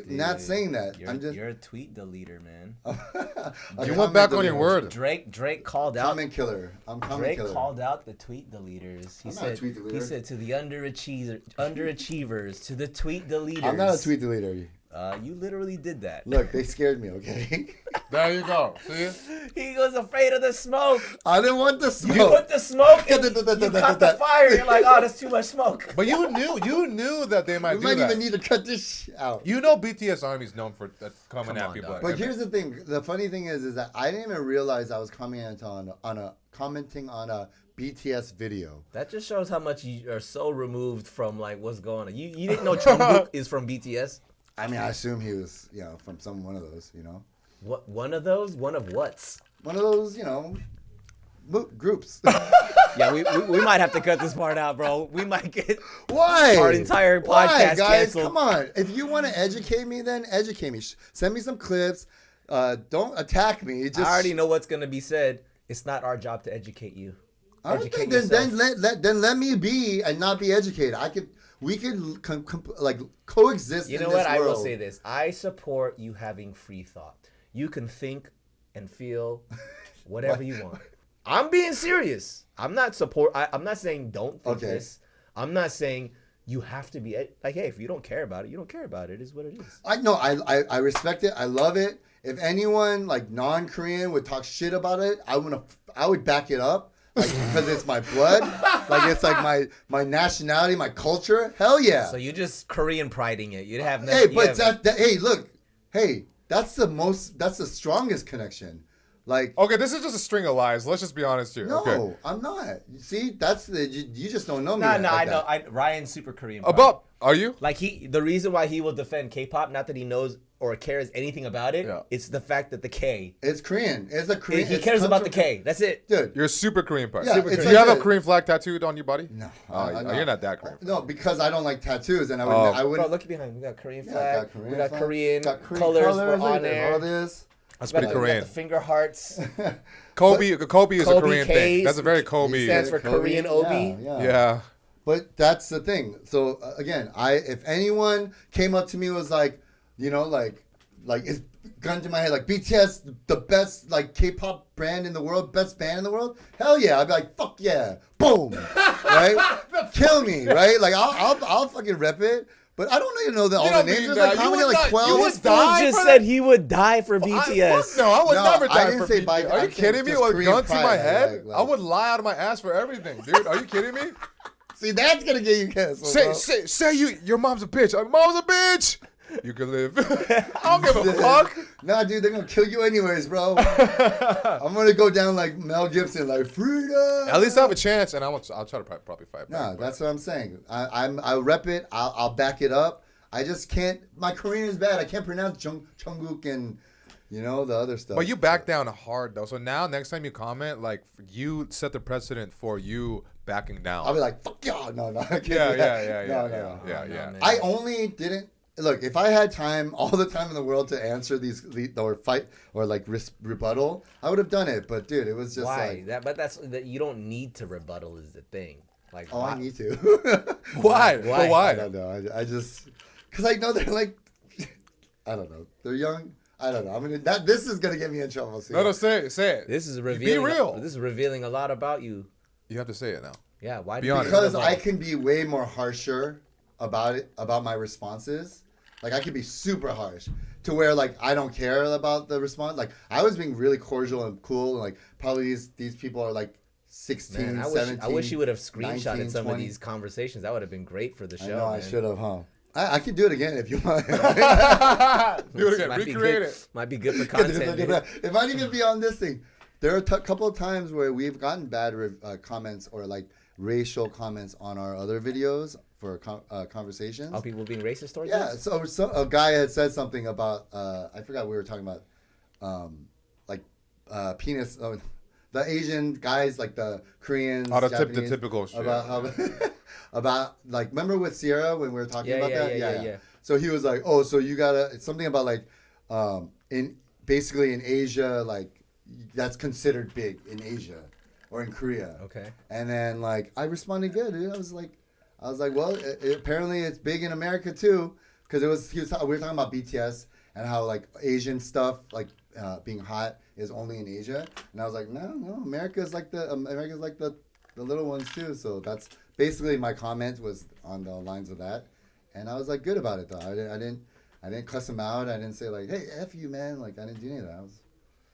not saying that. You're a tweet deleter, man. You went back on your word. Drake called out. Comment killer. I'm comment Drake killer. called out the tweet deleters. He I'm not said a tweet deleter. he said to the underachievers, to the tweet deleters. I'm not a tweet deleter. You literally did that. Look, they scared me. Okay. There you go. See? He was afraid of the smoke. I didn't want the smoke. You put the smoke and you caught the fire. You're like, oh, that's too much smoke. But you knew that they might We do might that. even need to cut this out. You know BTS Army's known for coming Come at on, people. dog. But here's the thing. The funny thing is that I didn't even realize I was commenting on a BTS video. That just shows how much you are so removed from like what's going on. You didn't know Jungkook is from BTS? I mean, I assume he was, from one of those, What one of those? One of what's? one of those, groups. Yeah, we might have to cut this part out, bro. We might get Why? our entire Why, podcast guys? canceled. Come on. If you want to educate me, then educate me. Send me some clips. Don't attack me. Just, I already know what's gonna be said. It's not our job to educate you. All right, Educate then yourself. let me be and not be educated. We could coexist. You know in what? this I will world. say this. I support you having free thought. You can think and feel whatever you want. I'm being serious. I'm not saying don't think Okay. this. I'm not saying you have to be like, hey, if you don't care about it, you don't care about it. It is what it is. I respect it. I love it. If anyone non-Korean would talk shit about it, I would back it up. Because it's my blood, it's my nationality, my culture. Hell yeah! So you just Korean priding it. You'd have Hey, but that's the strongest connection. Okay, this is just a string of lies. Let's just be honest here. No, Okay. I'm not. See, you just don't know me. No, like I that. know. Ryan's super Korean. Are you? The reason why he will defend K-pop, not that he knows or cares anything about it, Yeah. it's the fact that the K. It's Korean. It's a Korean. He cares about the K. That's it. Dude. You're a super Korean part. Yeah, Super it's Korean. Do you like have a the- Korean flag tattooed on your body? No, You're not that Korean. No, because I don't like tattoos, and I Bro, wouldn't. look behind. We got Korean Yeah, flag. got Korean we got flag, Korean, got Korean colors. We're look on at there. all this. That's We got pretty the- we got Korean. the finger hearts. Kobe is Kobe a Korean thing. K's, That's a very which Kobe. stands for Korean Obi. Yeah. But that's the thing. So again, if anyone came up to me and was like, it's gun to my head, like BTS, the best K-pop brand in the world, best band in the world. Hell yeah! I'd be like, fuck yeah, boom, right? Kill me, right? I'll fucking rep it. But I don't even know all the don't names. mean There's that. how You many? would not- 12? you would Fool die just for said that? he would die for BTS. No, I would No, never I die didn't for say BTS. by- Are I'm you kidding me? just With Korean gun to my pride, head? like- I would lie out of my ass for everything, dude. Are you kidding me? See, that's gonna get you canceled. Say your mom's a bitch. Mom's a bitch. You can live. I don't give a fuck. Nah, dude, they're gonna kill you anyways, bro. I'm gonna go down like Mel Gibson, like freedom. At least I have a chance, and I'll try to probably fight back. Nah, that's what I'm saying. I'll rep it. I'll back it up. I just can't. My Korean is bad. I can't pronounce Jungkook and the other stuff. But you back down hard though. So now next time you comment, you set the precedent for you backing down. I'll be like, fuck y'all. No, I can't do Yeah. that. Yeah. I only didn't. Look, if I had time, all the time in the world to answer these or fight or rebuttal, I would have done it. But dude, it was just Why? That you don't need to rebuttal is the thing. I need to. Why? Why? But why? I don't know. I just because I know they're I don't know. They're young. I don't know. I mean, this is gonna get me in trouble. So No, say it. This is revealing. Be real. This is revealing a lot about you. You have to say it now. Yeah, why? Be honest. Because I can be way more harsher about my responses. Like I could be super harsh to where like I don't care about the response. Like I was being really cordial and cool. And, like probably these people are like 16, Man, 17. I wish you would have screenshotted 19, some 20. of these conversations. That would have been great for the show. I know I man. should have, huh? I can do it again if you want. Do it again. Might be Recreate good- it. Might be good for content. dude. It might even be on this thing. There are a couple of times where we've gotten bad comments or like racial comments on our other videos for conversations. Oh, people being racist towards Yeah, us? so a guy had said something about I forgot we were talking about penis. The Asian guys, like the Koreans, Oh, the Japanese, typical shit. about how, about like remember with Sierra when we were talking about that? Yeah. So he was like, oh, so you gotta it's something about like in basically in Asia, like that's considered big in Asia or in Korea. Okay. And then like I responded good, dude. I was like, well, apparently it's big in America too, because we were talking about BTS and how like Asian stuff like being hot is only in Asia, and I was like, no, America's like the little ones too. So that's basically my comment was on the lines of that, and I was like good about it though. I didn't cuss him out. I didn't say like, hey, F you, man. Like I didn't do any of that.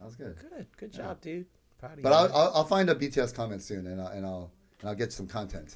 I was good. Good job, dude. Proud of But you. I'll find a BTS comment soon, and I'll get some content.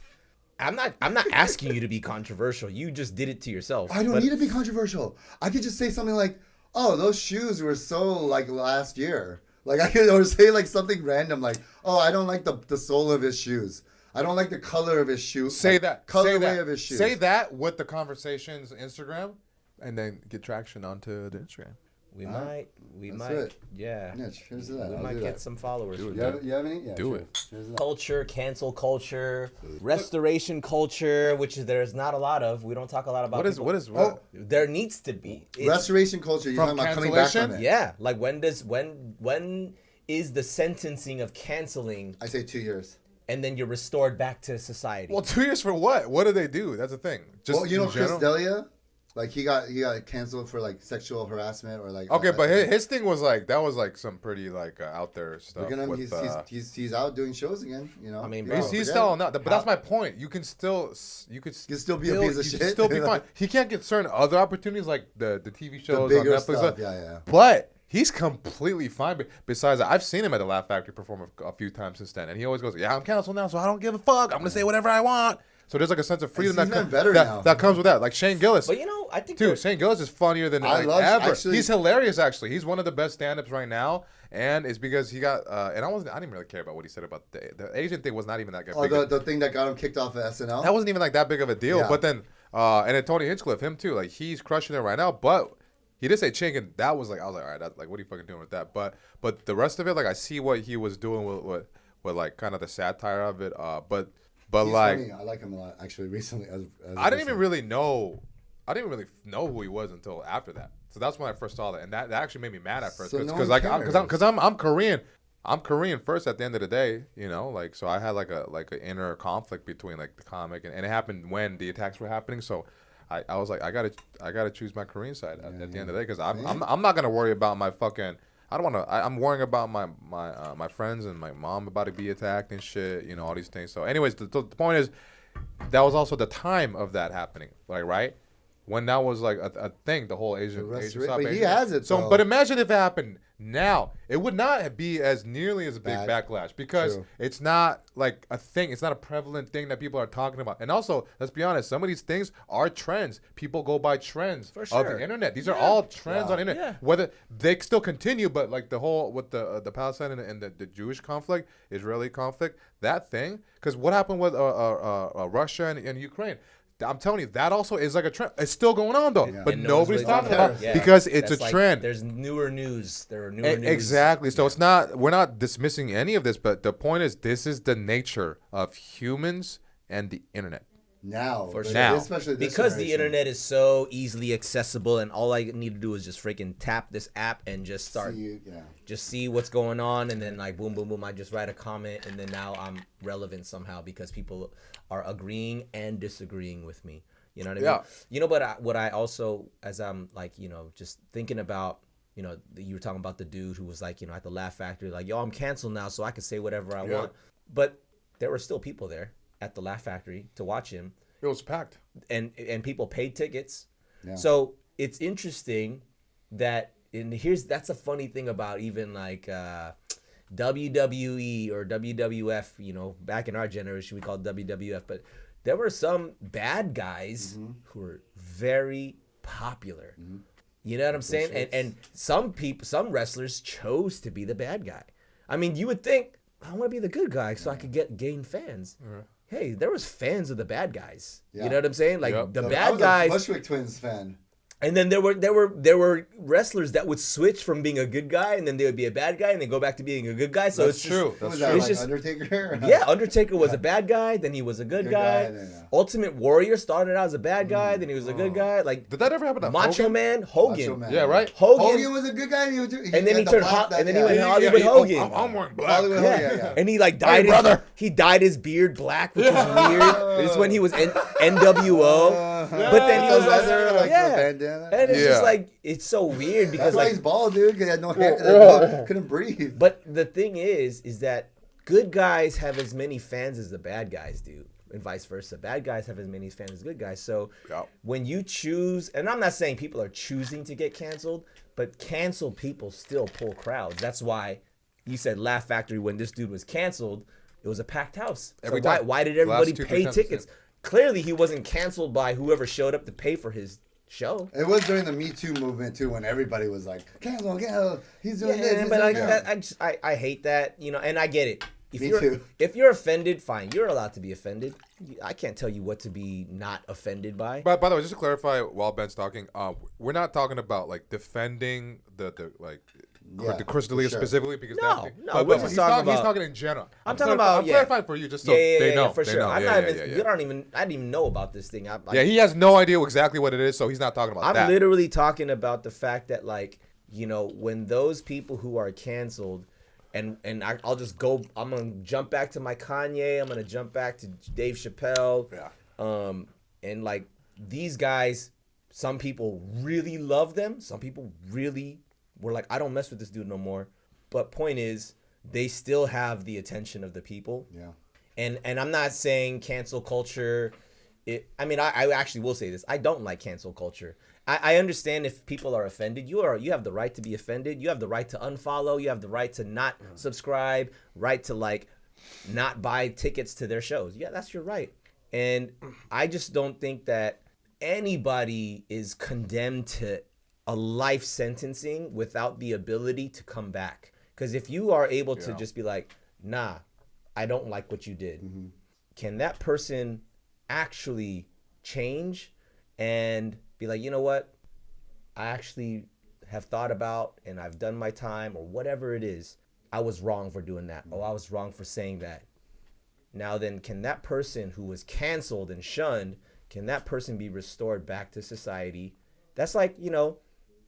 I'm not asking you to be controversial. You just did it to yourself. I don't But need to be controversial. I could just say something like, "Oh, those shoes were so like last year." Like I could or say like something random like, "Oh, I don't like the sole of his shoes. I don't like the color of his shoes." Say like, that. colorway Say that. of his shoes. Say that with the Conversations Instagram, and then get traction onto the Instagram. We Alright, might, it. yeah. Yeah, cheers to that. We I'll might do get that. some followers. Do from it. that. You have any? Yeah, Do cheers. it. Cheers to that. Culture, cancel culture, restoration culture, which there's not a lot of. We don't talk a lot about. What is Oh, There needs to be. It's- restoration culture. You're From talking about coming back from cancellation? it. Yeah, like when is the sentencing of canceling, I say 2 years. and then you're restored back to society? Well, 2 years for what? What do they do? That's the thing. Just Well, you know in general? Chris D'Elia, like he got canceled for like sexual harassment or like. Okay, but his thing was like that was like some pretty like out there stuff. Look at him. With, He's out doing shows again. You know. I mean, You bro, don't he's forget. still not. But that's my point. You can still You can still be a piece of you shit. can still be fine. He can't get certain other opportunities like the TV The shows on bigger Netflix. stuff. Yeah. But he's completely fine. Besides that, I've seen him at the Laugh Factory perform a few times since then, and he always goes, "Yeah, I'm canceled now, so I don't give a fuck. I'm gonna say whatever I want." So there's like a sense of freedom he's that, gotten better now. that comes with that. Like Shane Gillis. But you know, I think Dude, Shane Gillis is funnier than I like, love- ever. actually- He's hilarious, actually. He's one of the best stand-ups right now, and it's because he got. And I didn't really care about what he said about the Asian thing. Was not even that good. Oh, the thing that got him kicked off of SNL. That wasn't even like that big of a deal. Yeah. But then, and then Tony Hinchcliffe, him too. Like he's crushing it right now. But he did say chink, and that was like I was like, all right, like what are you fucking doing with that? But the rest of it, like I see what he was doing with like kind of the satire of it. But He's like funny. I like him a lot. Actually, recently, as I didn't even really know. I didn't really know who he was until after that. So that's when I first saw that, and that actually made me mad at first So no because one like cares. I'm Korean. I'm Korean first at the end of the day, you know, like so I had like an inner conflict between like the comic and it happened when the attacks were happening. So I was like I gotta choose my Korean side at the end of the day because I'm not gonna worry about my fucking. I don't want to. I'm worrying about my friends and my mom about to be attacked and shit. You know all these things. So, anyways, the point is, that was also the time of that happening. Like right when that was like a thing. The whole Asian But he has it. So, though. but imagine if it happened now. It would not be as nearly as a big backlash because True. it's not like a thing. It's not a prevalent thing that people are talking about. And also, let's be honest, some of these things are trends. People go by trends For of sure. the internet. These are all trends Yeah. on the internet. Yeah. Whether they still continue, but like the whole with the Palestine and the Jewish conflict, Israeli conflict, that thing. Because what happened with Russia and Ukraine? I'm telling you, that also is like a trend. It's still going on though, Yeah. but And no one's nobody's really talking talking about about it it. because it's That's a like, trend. There's newer news. There are newer news. Exactly. So it's not. We're not dismissing any of this, but the point is, this is the nature of humans and the internet. now, For but sure. especially this Because the generation. internet is so easily accessible, and all I need to do is just freaking tap this app and just start, just see what's going on, and then like boom, boom, boom, I just write a comment, and then now I'm relevant somehow because people are agreeing and disagreeing with me. You know what I mean? Yeah. You know, but what I also, as I'm like, just thinking about, you know, you were talking about the dude who was like, you know, at the Laugh Factory, like, yo, I'm canceled now, so I can say whatever I want. But there were still people there at the Laugh Factory to watch him. It was packed. And people paid tickets. Yeah. So it's interesting that, and that's a funny thing about even like WWE or WWF, you know, back in our generation, we called WWF, but there were some bad guys who were very popular. You know what I'm saying? And some wrestlers chose to be the bad guy. I mean, you would think, I want to be the good guy so I could gain fans. Hey, there was fans of the bad guys. You know what I'm saying? Like the bad guys. I was a Bushwick Twins fan. And then there were wrestlers that would switch from being a good guy, and then they would be a bad guy, and then go back to being a good guy. So That's true. What was that, it's like just Undertaker? yeah. Undertaker was a bad guy, then he was a good guy. Ultimate Warrior started out as a bad guy, then he was a good guy. Like, did that ever happen to Macho Hogan? Man? Hogan. Macho Man. Yeah, right. Hogan was a good guy, and then he turned and then he went Hollywood Hogan. I'm wearing black. Hollywood Hogan, yeah. And he like dyed he dyed his beard black, which was weird. It's when he was NWO. But then he was like bandana. and it's just like, it's so weird because That's why like he's bald, dude. Because he had no hair, couldn't breathe. But the thing is that good guys have as many fans as the bad guys do, and vice versa. Bad guys have as many fans as good guys. So when you choose, and I'm not saying people are choosing to get canceled, but canceled people still pull crowds. That's why you said Laugh Factory, when this dude was canceled, it was a packed house. Every So time. why did everybody Last 2-3 pay times, tickets? Clearly, he wasn't canceled by whoever showed up to pay for his show. It was during the Me Too movement too, when everybody was like, "Cancel, he's doing this." He's But doing like, that. I hate that, you know, and I get it. Me too. If you're offended, fine. You're allowed to be offended. I can't tell you what to be not offended by. But by the way, just to clarify, while Ben's talking, we're not talking about like defending the Chris D'Elia specifically, because No, but we're just talking about. he's talking in general. I'm talking about. I'm clarifying for you, just so they know. For They sure. know. I'm Yeah, not yeah, even. yeah. You don't even. I didn't even know about this thing. He has no idea exactly what it is, so he's not talking about that. I'm literally talking about the fact that, like, you know, when those people who are canceled, and I'll just go. I'm gonna jump back to my Kanye. I'm gonna jump back to Dave Chappelle. Yeah. And like these guys, some people really love them. Some people really were like, I don't mess with this dude no more. But point is, they still have the attention of the people. Yeah. And I'm not saying cancel culture. I mean, I actually will say this. I don't like cancel culture. I understand if people are offended. You have the right to be offended. You have the right to unfollow. You have the right to not subscribe. Right to like not buy tickets to their shows. Yeah, that's your right. And I just don't think that anybody is condemned to a life sentencing without the ability to come back. Because if you are able to just be like, nah, I don't like what you did, can that person actually change and be like, you know what? I actually have thought about and I've done my time, or whatever it is. I was wrong for doing that. Oh, I was wrong for saying that. Now then, can that person who was canceled and shunned, can that person be restored back to society? That's like, you know,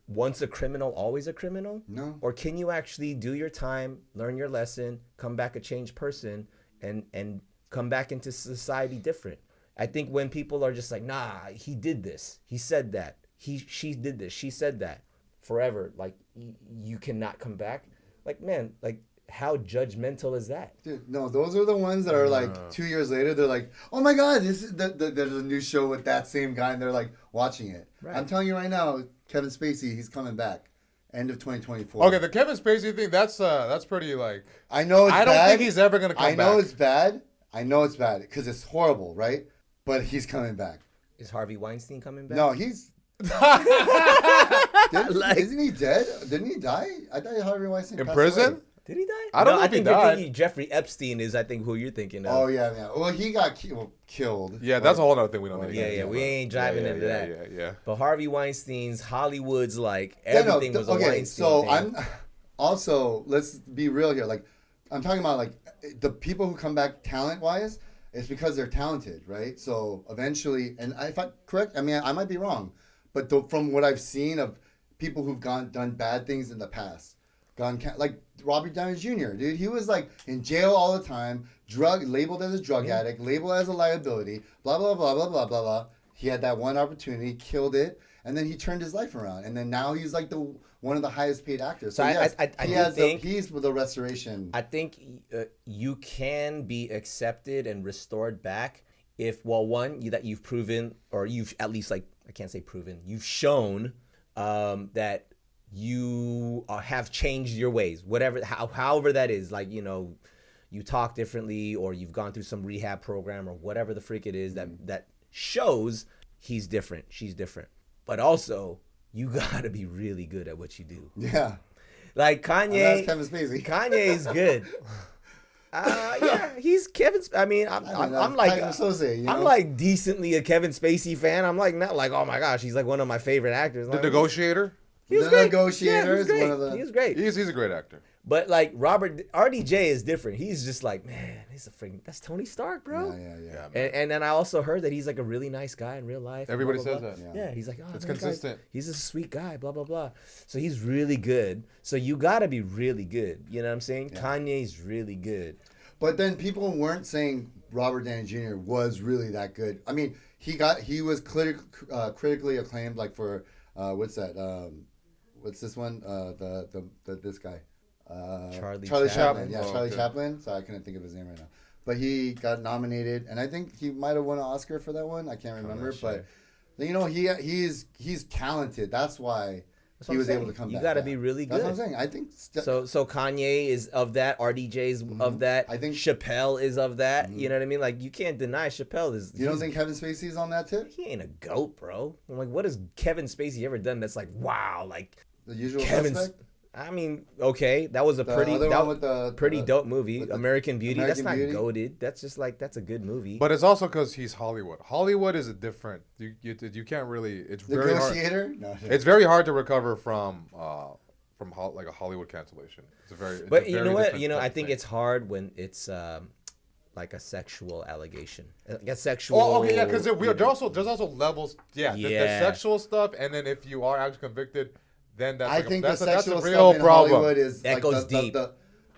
once a criminal, always a criminal? No. Or can you actually do your time, learn your lesson, come back a changed person, and come back into society different? I think when people are just like, nah, he did this, he said that, she did this, she said that, forever, like, you cannot come back. Like, man, like, how judgmental is that? Dude, no, those are the ones that are like 2 years later. They're like, oh my God, this is there's a new show with that same guy, and they're like watching it. Right. I'm telling you right now, Kevin Spacey, he's coming back, end of 2024. Okay, the Kevin Spacey thing, that's pretty like. I know it's bad. I don't think he's ever gonna come back. I know it's bad. I know it's bad because it's horrible, right? But he's coming back. Is Harvey Weinstein coming back? No, he's. Isn't he dead? Didn't he die? I thought Harvey Weinstein in passed prison. away. Did he die? I don't know if he died. Thinking Jeffrey Epstein is, I think, who you're thinking of. Oh, yeah. Well, he got killed. Yeah, that's a whole other thing we don't need. Yeah, we ain't driving into that. Yeah. But Harvey Weinstein's Hollywood's like, everything was a Weinstein so thing. I'm also, let's be real here. Like, I'm talking about, like, the people who come back talent-wise, it's because they're talented, right? So eventually, and if I'm correct, I mean, I might be wrong, but from what I've seen of people who've done bad things in the past, like Robert Downey Jr., dude, he was like in jail all the time, labeled as a drug addict, labeled as a liability, blah, blah, blah, blah, blah, blah, blah. He had that one opportunity, killed it, and then he turned his life around, and then now he's like one of the highest paid actors. So yes, I do think he's with the restoration. I think you can be accepted and restored back if, well, one, that you've proven, or you've at least, like, I can't say proven, you've shown that you have changed your ways, whatever, however that is, like, you know, you talk differently, or you've gone through some rehab program, or whatever the freak it is that shows he's different, she's different. But also, you gotta be really good at what you do. Yeah. Like Kanye. That's Kevin Spacey. Kanye's good. Yeah, he's Kevin. I mean, I'm like, I'm like decently a Kevin Spacey fan. I'm like not like, oh my gosh, he's like one of my favorite actors. The like, Negotiator. He was The great. Negotiator is great. one of the. He was great. He's a great actor. But like RDJ is different. He's just like, man, he's a freaking, that's Tony Stark, bro. Yeah. And then I also heard that he's like a really nice guy in real life. Everybody blah, blah, says blah. that. Yeah, he's like, oh, It's man, consistent. he's a sweet guy, blah, blah, blah. So he's really good. So you got to be really good. You know what I'm saying? Yeah. Kanye's really good. But then people weren't saying Robert Downey Jr. was really that good. I mean, he was critically acclaimed, like for what's that? What's this one? This guy. Charlie Chaplin. Yeah, Oh, Charlie okay. Chaplin. So I couldn't think of his name right now. But he got nominated, and I think he might have won an Oscar for that one. I can't remember, sure. but you know, he's talented. That's why he was able to come back. You got to Yeah. be really good. That's what I'm saying. I think So Kanye is of that. RDJ's of that. I think- Chappelle is of that. You know what I mean? Like, you can't deny Chappelle is. You don't think Kevin Spacey's on that tip? He ain't a goat, bro? I'm like, what has Kevin Spacey ever done that's like, wow, like The Usual Kevin's. Suspect? I mean, okay, that was a The pretty other one with the dope movie, with the American Beauty. American that's Beauty? not goated. That's just like, that's a good movie. But it's also because he's Hollywood. Hollywood is a different. You can't really. It's very hard. Negotiator? No. It's very hard to recover from like a Hollywood cancellation. It's a very. It's But a you very know what? different You know, type I of think thing. it's hard when it's like a sexual allegation, like a sexual. Oh, okay, yeah, because you know. there's also levels. Yeah, the Yeah. sexual stuff, and then if you are actually convicted, then that's I like think that's the a, that's a sexual real stuff in problem. Hollywood is That like goes the, deep.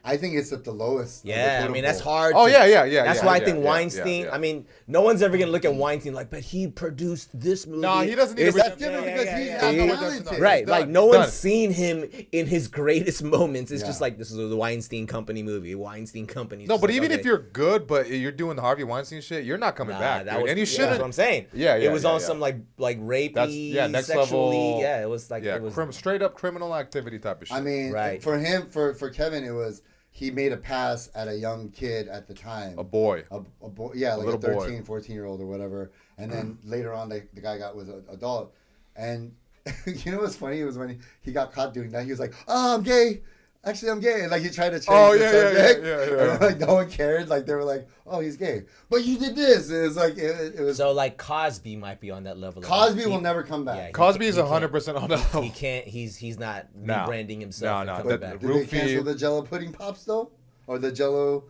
I think it's at the lowest. of the Yeah, I totem mean that's pole. hard. Oh to- yeah. That's yeah, why I yeah, think yeah, Weinstein. yeah. I mean, no one's ever gonna look at Weinstein like, but he produced this movie. No, he doesn't need It's- to. That's different because he's yeah, not yeah. talented. Right, It's like done. no It's one's done. seen him in his greatest moments. It's just Yeah. like, this is the Weinstein Company movie. Weinstein Company. No, but even if you're good, but you're doing the Harvey Weinstein shit, you're not coming back, dude. And you That's what I'm shouldn't. saying. Yeah, It was yeah, on yeah. some like rapey, next sexually. level. Yeah, it was like Yeah, it was. straight up criminal activity type of shit. I mean, Right. for him, for Kevin, it was he made a pass at a young kid at the time. a boy. A boy, yeah, like a little boy. 13, 14-year-old or was later on the guy was an adult. And you know what's funny? It was when he got caught doing that. He was like, "Oh, I'm gay. Actually, I'm gay." And like he tried to change Oh, the yeah, yeah, subject. yeah. And like no one cared. Like they were like, "Oh, he's gay." But you did this. It was like it was. So like Cosby might be on that level. Cosby He- will never come yeah, back. Cosby is he can't- 100% on the level. He can't. He's not No. rebranding himself. No, and no, coming that- back. Did they Roofie- cancel the Jello pudding pops though, or the Jello?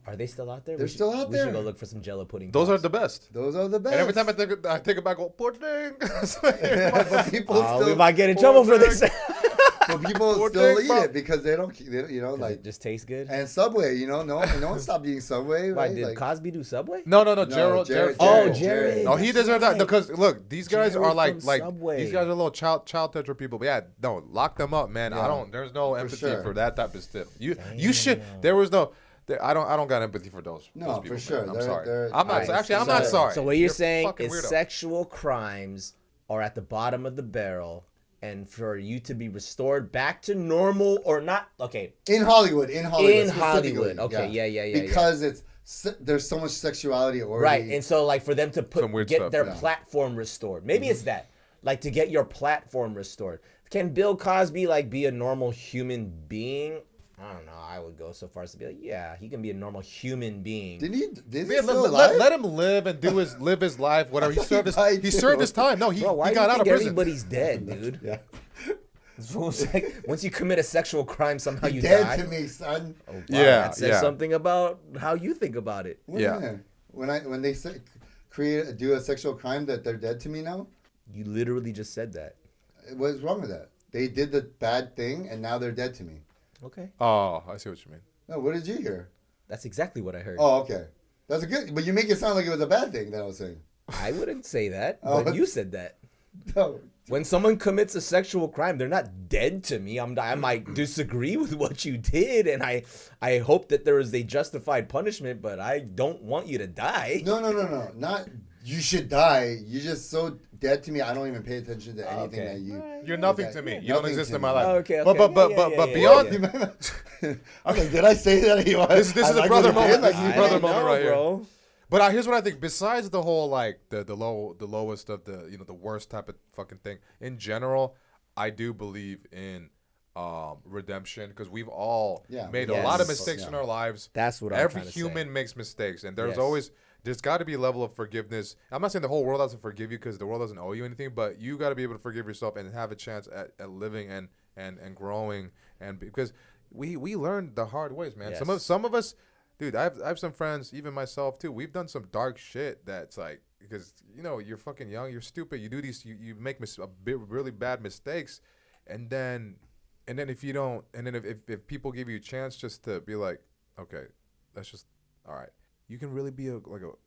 Are they still out there? They're We should- still out We should there. go look for some Jello pudding. Those are pops. the best. Those are the best. And every time I take it back, I go pudding. but people Oh, we still, might get in trouble for this. but people Pudding still eat pop. it because they don't, you know, Like, like it just tastes good. and Subway, you know, no one stopped eating Subway, Why right? did Like, Cosby do Subway? No, No, Gerald. Jared- Oh, Jared. Jared. No, he that's deserves that right. because look, these guys Jared are like from Subway. these guys are little child tetra people. But yeah, no, lock them up, man. Yeah, I don't. There's no empathy sure. for that type of stuff. You should. There was no. I don't got empathy for those. No, those for people, sure. man. I'm They're- sorry. they're- I'm not. Alright, Actually, I'm so- not sorry. So what you're saying fucking is weirdo. sexual crimes are at the bottom of the barrel, and for you to be restored back to normal or not, okay, in Hollywood, In specifically, Hollywood. Okay, yeah. Because there's so much sexuality already. right. And so like for them to Some weird get stuff, their yeah. platform restored, maybe it's that, like to get your platform restored. Can Bill Cosby like be a normal human being? I don't know. I would go so far as to be like, yeah, he can be a normal human being. Did he Man, still alive? let him live and live his life. Whatever. He thought served he died he too. served his time. No, he Bro, why he do got you out of think prison. everybody's dead, dude? Yeah. It's like, once you commit a sexual crime, somehow you Dead die. to me, son. Oh, wow, Yeah, that says yeah. something about how you think about it. Yeah. When they say do a sexual crime that they're dead to me now, You literally just said that. what's wrong with that? They did the bad thing and now they're dead to me. Okay, Oh, I see what you mean. No, what did you hear? that's exactly what I heard. Oh, okay. That's a good, but you make it sound like it was a bad thing that I was saying. I wouldn't say that, Oh. but you said that. No, When someone commits a sexual crime, they're not dead to me. I might disagree with what you did, and I hope that there is a justified punishment, but I don't want you to die. No. Not you should die. You're just so dead to me. I don't even pay attention to anything that you. You're nothing to me. You don't Nothing exist to in my me. life. Okay. But beyond. I'm like, did I say that? This is a brother moment. Like, This is a brother moment right here. bro. But here's what I think. Besides the whole like the lowest of the the worst type of fucking thing in general, I do believe in redemption because we've all made a lot of mistakes in our lives. That's what I'm every trying to human say. makes mistakes, and there's got to be a level of forgiveness. I'm not saying the whole world has to forgive you because the world doesn't owe you anything, but you got to be able to forgive yourself and have a chance at living and growing, and because we learned the hard ways, man. Yes. Some of us. Dude, I have some friends, even myself too. We've done some dark shit that's like because you're fucking young, you're stupid. You do these, you make really bad mistakes, and then if you don't, and then if people give you a chance just to be like, okay, that's just all right. You can really be a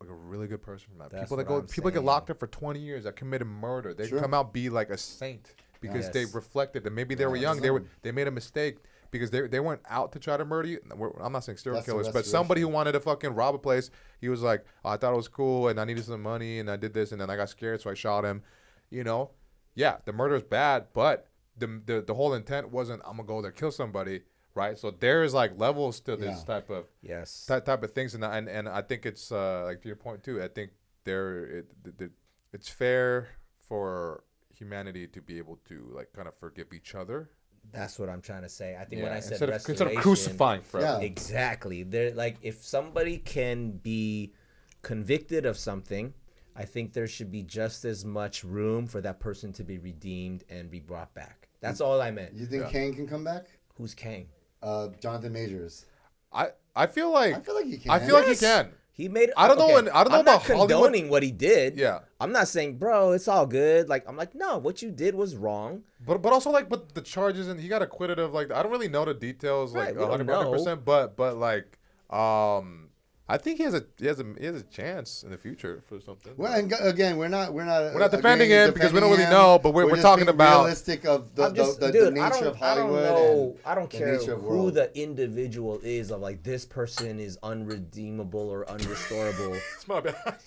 really good person from that. That's People get locked up for 20 years that committed murder. They come out be like a saint because they reflected that maybe they were young. They made a mistake. Because they weren't out to try to murder you. I'm not saying serial killers, but somebody who wanted to fucking rob a place. He was like, oh, I thought it was cool, and I needed some money, and I did this, and then I got scared, so I shot him. Yeah, the murder is bad, but the whole intent wasn't I'm gonna go there kill somebody, right? So there's like levels to this type of type of things, and I think it's like to your point too. I think it's fair for humanity to be able to like kind of forgive each other. That's what I'm trying to say. I think when I said instead of crucifying forever. Yeah. Exactly. They're like, if somebody can be convicted of something, I think there should be just as much room for that person to be redeemed and be brought back. That's all I meant. You think Kane can come back? Who's Kang? Jonathan Majors. I feel like he can. I feel like he can. He made. I don't know. I don't know I'm about not condoning Hollywood. what he did. Yeah. I'm not saying, bro, it's all good. Like, I'm like, no, what you did was wrong. But also like, but the charges and he got acquitted of like I don't really know the details Right, like we don't know. 100%. But like I think he has a chance in the future for something. Well, and again, we're not defending him because we don't really know, but we're just talking being about realistic of the nature of Hollywood. I don't know. I don't the care nature of who world. the individual is of like this person is unredeemable or unrestorable. It's my bad.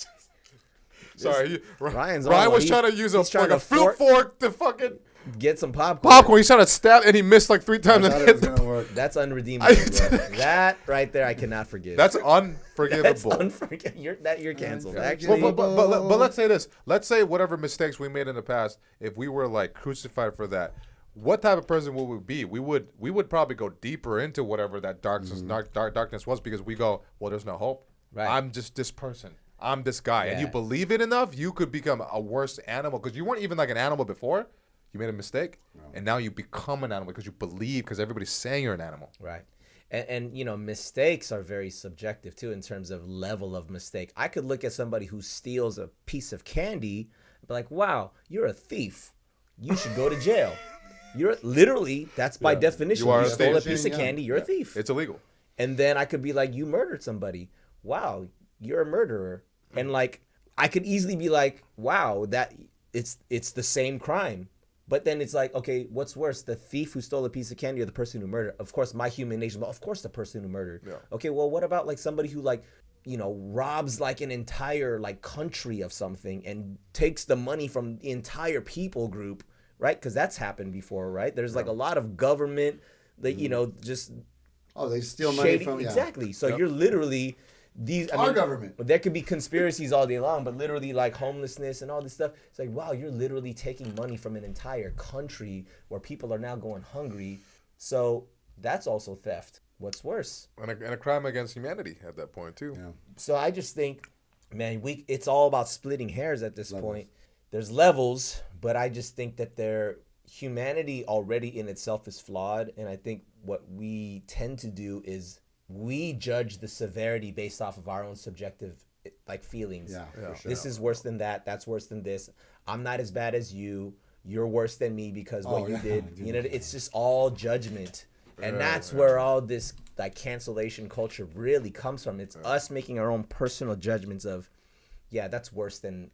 Sorry, Ryan was trying to use a fruit fork to fucking get some popcorn. He's trying to stab and he missed like 3 times. I thought it was gonna work. That's unredeemable, bro. That right there, I cannot forgive. That's unforgivable. That's unforgivable. You're canceled. Actually, but let's say this. Let's say whatever mistakes we made in the past, if we were like crucified for that, what type of person would we be? We would probably go deeper into whatever that darkness was because we go, well, there's no hope. Right. I'm just this person. I'm this guy. And you believe it enough, you could become a worse animal because you weren't even like an animal before. You made a mistake, and now you become an animal because you believe because everybody's saying you're an animal. Right. And mistakes are very subjective too in terms of level of mistake. I could look at somebody who steals a piece of candy and be like, wow, you're a thief. You should go to jail. You're literally, that's by definition. You stole a piece of candy, you're a thief. It's illegal. And then I could be like, you murdered somebody. Wow, you're a murderer. And like, I could easily be like, wow, that it's the same crime. But then it's like, okay, what's worse, the thief who stole a piece of candy or the person who murdered? Of course, my human nature, but of course the person who murdered. Yeah. Okay, well, what about like somebody who like, robs like an entire like country of something and takes the money from the entire people group, right? Because that's happened before, right? There's like a lot of government that, just... Oh, they steal money from... Exactly. So you're literally... Our government. There could be conspiracies all day long, but literally like homelessness and all this stuff. It's like, wow, you're literally taking money from an entire country where people are now going hungry. So that's also theft. What's worse? And a crime against humanity at that point too. Yeah. So I just think, man, it's all about splitting hairs at this point. There's levels, but I just think that humanity already in itself is flawed. And I think what we tend to do is we judge the severity based off of our own subjective like feelings. Yeah, for sure. This is worse than that. That's worse than this. I'm not as bad as you. You're worse than me because what you did. It's just all judgment. And that's where all this like cancellation culture really comes from. It's us making our own personal judgments of, yeah, that's worse than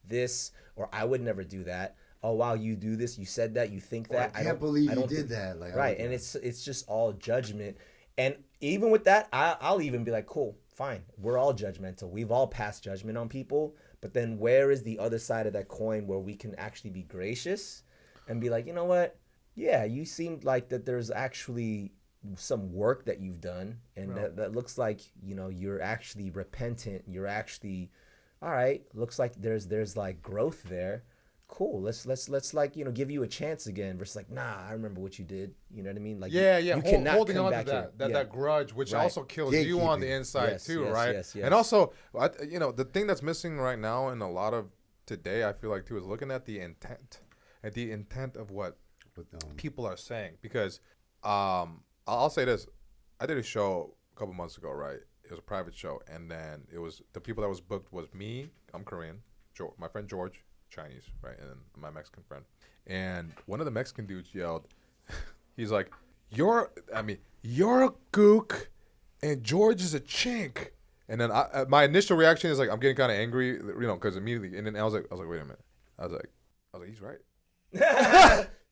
this, or I would never do that. oh wow, you do this, you said that, you think that. I can't believe you don't did that. Like, right, and it's just all judgment. And even with that, I'll even be like, cool, fine. We're all judgmental. We've all passed judgment on people. But then where is the other side of that coin where we can actually be gracious and be like, you know what? Yeah, you seemed like that there's actually some work that you've done, and that looks like, you know, you're actually repentant. You're actually, all right, looks like there's like growth there. Cool. Let's like, you know, give you a chance again versus like, nah, I remember what you did. You know what I mean? Like, you cannot holding come on back to here. that grudge, which Right. also kills you on the inside too, right? Yes. And also, you know, the thing that's missing right now in a lot of today, I feel like too, is looking at the intent, of what people are saying. Because I'll say this, I did a show a couple months ago, right? It was a private show, and then it was the people that was booked was me, I'm Korean, my friend George, Chinese, right, and then my Mexican friend. And one of the Mexican dudes yelled, he's like, you're a gook and George is a chink. And then my initial reaction is like, I'm getting kind of angry, you know, because immediately, and then I was like, wait a minute. I was like, he's right.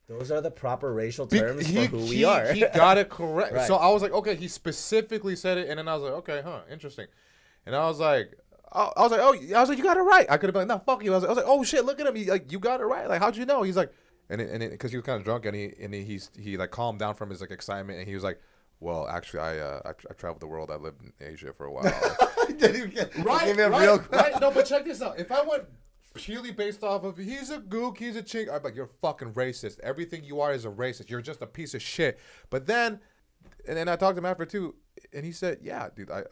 Those are the proper racial terms for who we are. He got it correct. Right. So I was like, okay, he specifically said it, and then I was like, okay, interesting. And I was like, you got it right. I could have been like, no, fuck you. I was like, oh shit, look at him. You got it right. Like, how'd you know? He's like, and because he was kind of drunk, and he like calmed down from his like excitement, and he was like, well, actually, I traveled the world. I lived in Asia for a while. Right. No, but check this out. If I went purely based off of he's a gook, he's a chink, I'm like, you're fucking racist. Everything you are is a racist. You're just a piece of shit. But then, and then I talked to him after too, and he said, yeah, dude, I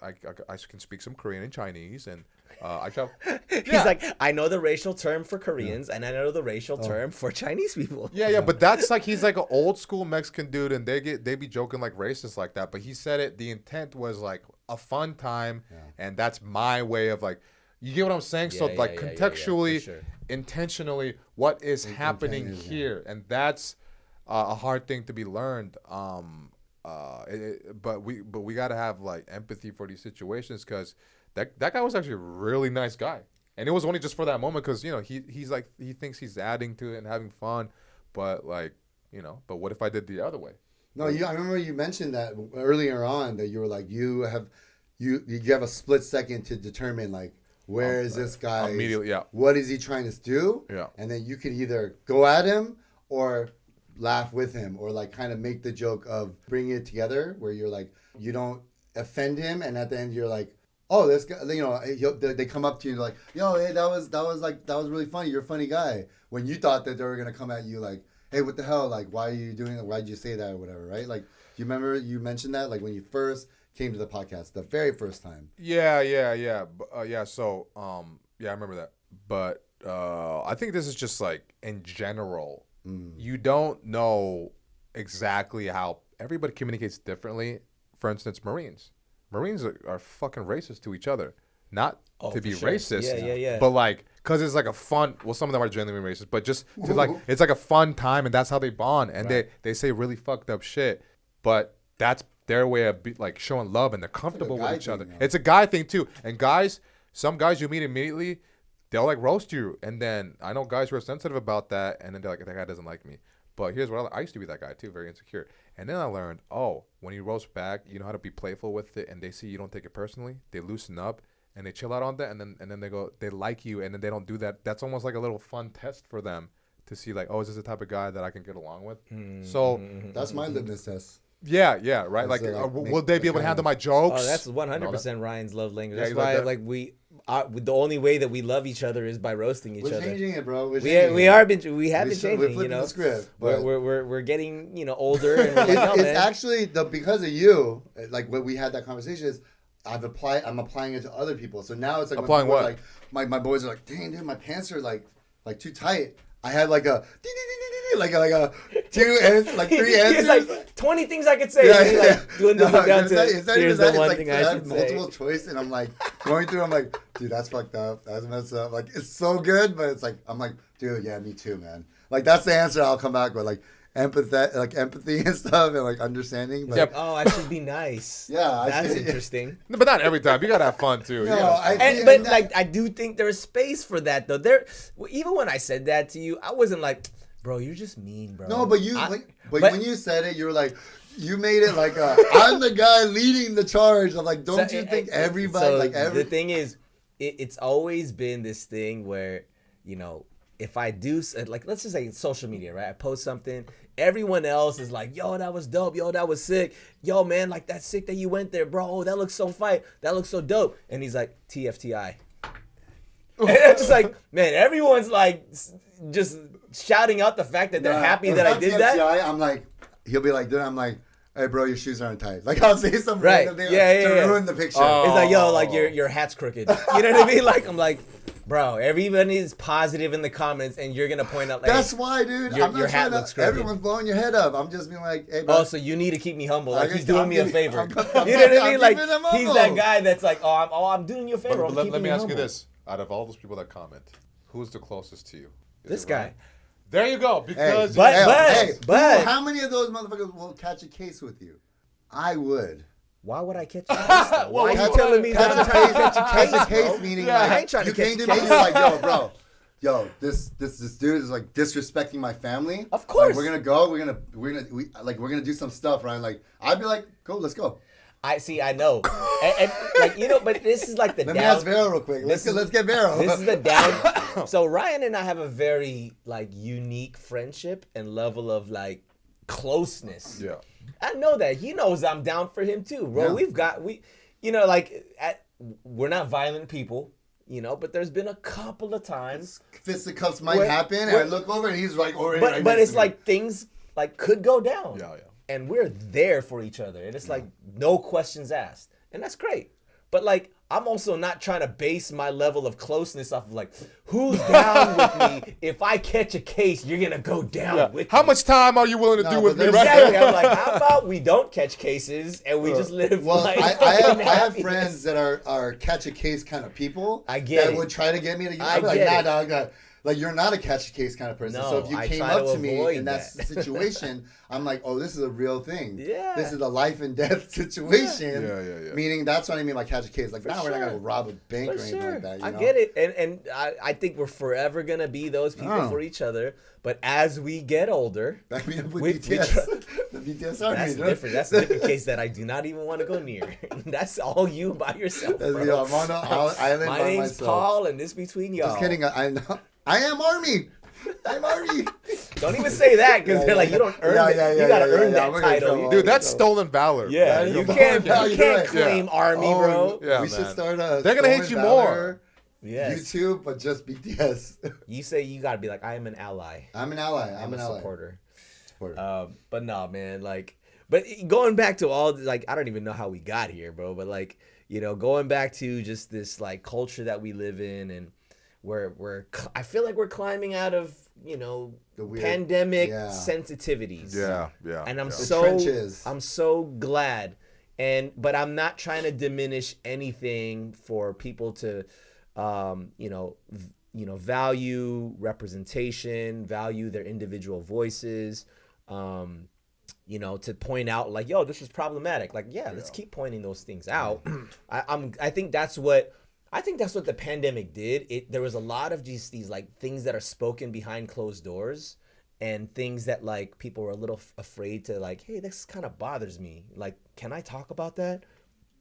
can speak some Korean and Chinese, and I travel. He's like, I know the racial term for Koreans, and I know the racial term for Chinese people. Yeah, but that's like, he's like an old school Mexican dude, and they be joking like racist like that. But he said it, the intent was like a fun time, and that's my way of like, you get what I'm saying? So like contextually, sure. Intentionally, what is happening here? And that's a hard thing to be learned. But we got to have like empathy for these situations, because that guy was actually a really nice guy. And it was only just for that moment, because, you know, he's like, he thinks he's adding to it and having fun. But like, you know, but what if I did the other way? No, I remember you mentioned that earlier on, that you were like, you have a split second to determine like, where is this guy? Immediately, yeah. What is he trying to do? Yeah. And then you could either go at him or laugh with him, or like kind of make the joke of bringing it together, where you're like, you don't offend him, and at the end you're like, oh, this guy, you know, they come up to you like, yo, hey, that was really funny. You're a funny guy. When you thought that they were gonna come at you like, hey, what the hell? Like, why are you doing that? Why'd you say that or whatever, right? Like, do you remember you mentioned that, like when you first came to the podcast the very first time? Yeah. So, I remember that. But I think this is just like in general, you don't know exactly how everybody communicates differently. For instance, Marines are fucking racist to each other, not to be racist, but like, cause it's like a fun. Well, some of them are genuinely racist, but just to like, it's like a fun time, and that's how they bond, and they say really fucked up shit, but that's their way of like showing love, and they're comfortable with each other. It's a guy thing too. And guys, some guys you meet immediately, they'll like roast you. And then I know guys who are sensitive about that, and then they're like, that guy doesn't like me. But here's what I used to be that guy too, very insecure. And then I learned, when you roast back, you know how to be playful with it, and they see you don't take it personally. They loosen up and they chill out on that, and then they go, they like you, and then they don't do that. That's almost like a little fun test for them to see like, is this the type of guy that I can get along with? So that's my litmus test. Yeah, right. Like, will they be able to handle my jokes? Oh, that's 100% Ryan's love language. That's why, like the only way that we love each other is by roasting each other. We're changing it, bro. We have been changing. You know, the script, we're getting older. And we're like, it's actually because of you. Like when we had that conversation, is I'm applying it to other people. So now it's like applying what? Like my boys are like, dang, dude, my pants are like too tight. I had like a like a 2 answers, like 3 answers. It's like 20 things I could say. Like, doing the down to here's the one thing I should say. Multiple choice, and I'm like going through. I'm like, dude, that's fucked up. That's messed up. Like, it's so good, but it's like, I'm like, dude, yeah, me too, man. Like, that's the answer I'll come back with. Like, empathy and stuff and like understanding. But Yep. Oh, I should be nice. Yeah, That's interesting. But not every time. You gotta have fun too. No, But like, I do think there's space for that though. Even when I said that to you, I wasn't like, bro, you're just mean, bro. no, but when you said it, you were like, you made it like I'm the guy leading the charge. I'm like, don't you think everybody The thing is, it's always been this thing where, you know, if I do, like, let's just say social media, right? I post something, everyone else is like, yo, that was dope. Yo, that was sick. Yo, man, like, that's sick that you went there, bro. Oh, that looks so fight. That looks so dope. And he's like, TFTI. And it's just like, man, everyone's like, just shouting out the fact that they're happy that I did that. I'm like, he'll be like, dude, I'm like, hey, bro, your shoes aren't tight. Like, I'll say something Right. random thing to ruin the picture. It's like, yo, like, your hat's crooked. You know what I mean? Like, I'm like, bro, everybody is positive in the comments, and you're gonna point out like, that's why, dude. Your hat looks crooked. Everyone's blowing your head up. I'm just being like, hey, bro. Oh, so you need to keep me humble. Like, he's doing I'm me a giving- favor. I'm You know what I mean? I'm Like, giving him he's humble. that guy that's like, I'm doing you a favor. I'm But keeping let me you ask you humble. this: out of all those people that comment, who's the closest to you? Is This it guy. Ryan? There you go. Because How many of those motherfuckers will catch a case with you? I would. Why would I catch a case? though? Well, Why are catch you telling me that I'm trying to catch a case, Catch a case bro? meaning Yeah, like I ain't trying to you catch came a to me, case. you're like, yo, bro. Yo, this dude is like disrespecting my family. Of course. Like, we're gonna go. We're gonna do some stuff, right? Like I'd be like, cool, let's go. I know. And like, you know, but this is like the Let me down. ask Vero real quick. Let's get Vero. This is the down. So Ryan and I have a very like unique friendship and level of like closeness. yeah, I know that he knows I'm down for him too, bro. Yeah. You know, like we're not violent people, you know, but there's been a couple of times. Fisticuffs might Where- happen, and where- I look over and he's like already. But right but next it's to me. like things like could go down. yeah. And we're there for each other. And it's like no questions asked. And that's great. But like I'm also not trying to base my level of closeness off of like who's down with me. If I catch a case, you're gonna go down with How me. much time are you willing to do No, with but me? there's- Right? Exactly. I'm like, how about we don't catch cases and we just live Well, like I have happiness? friends that are catch a case kind of people. I get that it. would try to get me to. I I'd be like, get nah, it. dog. Nah. Like you're not a catch a case kind of person. No, So if you I came try up to to me avoid in that that. situation, I'm like, oh, this is a real thing. Yeah. This is a life and death situation. Yeah. Meaning that's what I mean by catch a case. Like, now we're not sure. gonna rob a bank For or anything sure. like that. You I know? get it. And I think we're forever gonna be those people Oh. for each other. But as we get older, Back me up with We BTS. The BTS army. that's dude. different. That's a different case that I do not even want to go near. That's all you by yourself. That's Bro. me. I'm on an island My by name's myself. Paul, and this between y'all. Just kidding. I am army. I'm army. Don't even say that because Yeah, they're like, yeah. you don't earn Yeah, it. yeah, you yeah, gotta yeah, earn yeah. that We're gonna title. come Dude, that's So- stolen valor. Yeah, Yeah, you yeah, can't yeah, you you're can't right. claim army, Oh, bro. Yeah, we should man. start a. They're gonna hate Stolen you Valor Yes. YouTube, but just BTS. You say you gotta be like, I am an ally. I'm an ally. I'm an a ally. supporter. Supporter. But no, man, like, but going back to all, like, I don't even know how we got here, bro. But like, you know, going back to just this like culture that we live in, and I feel like we're climbing out of, you know, The weird- pandemic yeah. sensitivities. Yeah. And I'm yeah. trenches. so glad. But I'm not trying to diminish anything for people to, value representation, value their individual voices, to point out like, yo, this is problematic. Like, yeah, let's keep pointing those things out. I think that's what the pandemic did. There was a lot of these like things that are spoken behind closed doors, and things that like people were a little afraid to like, hey, this kind of bothers me. Like, can I talk about that?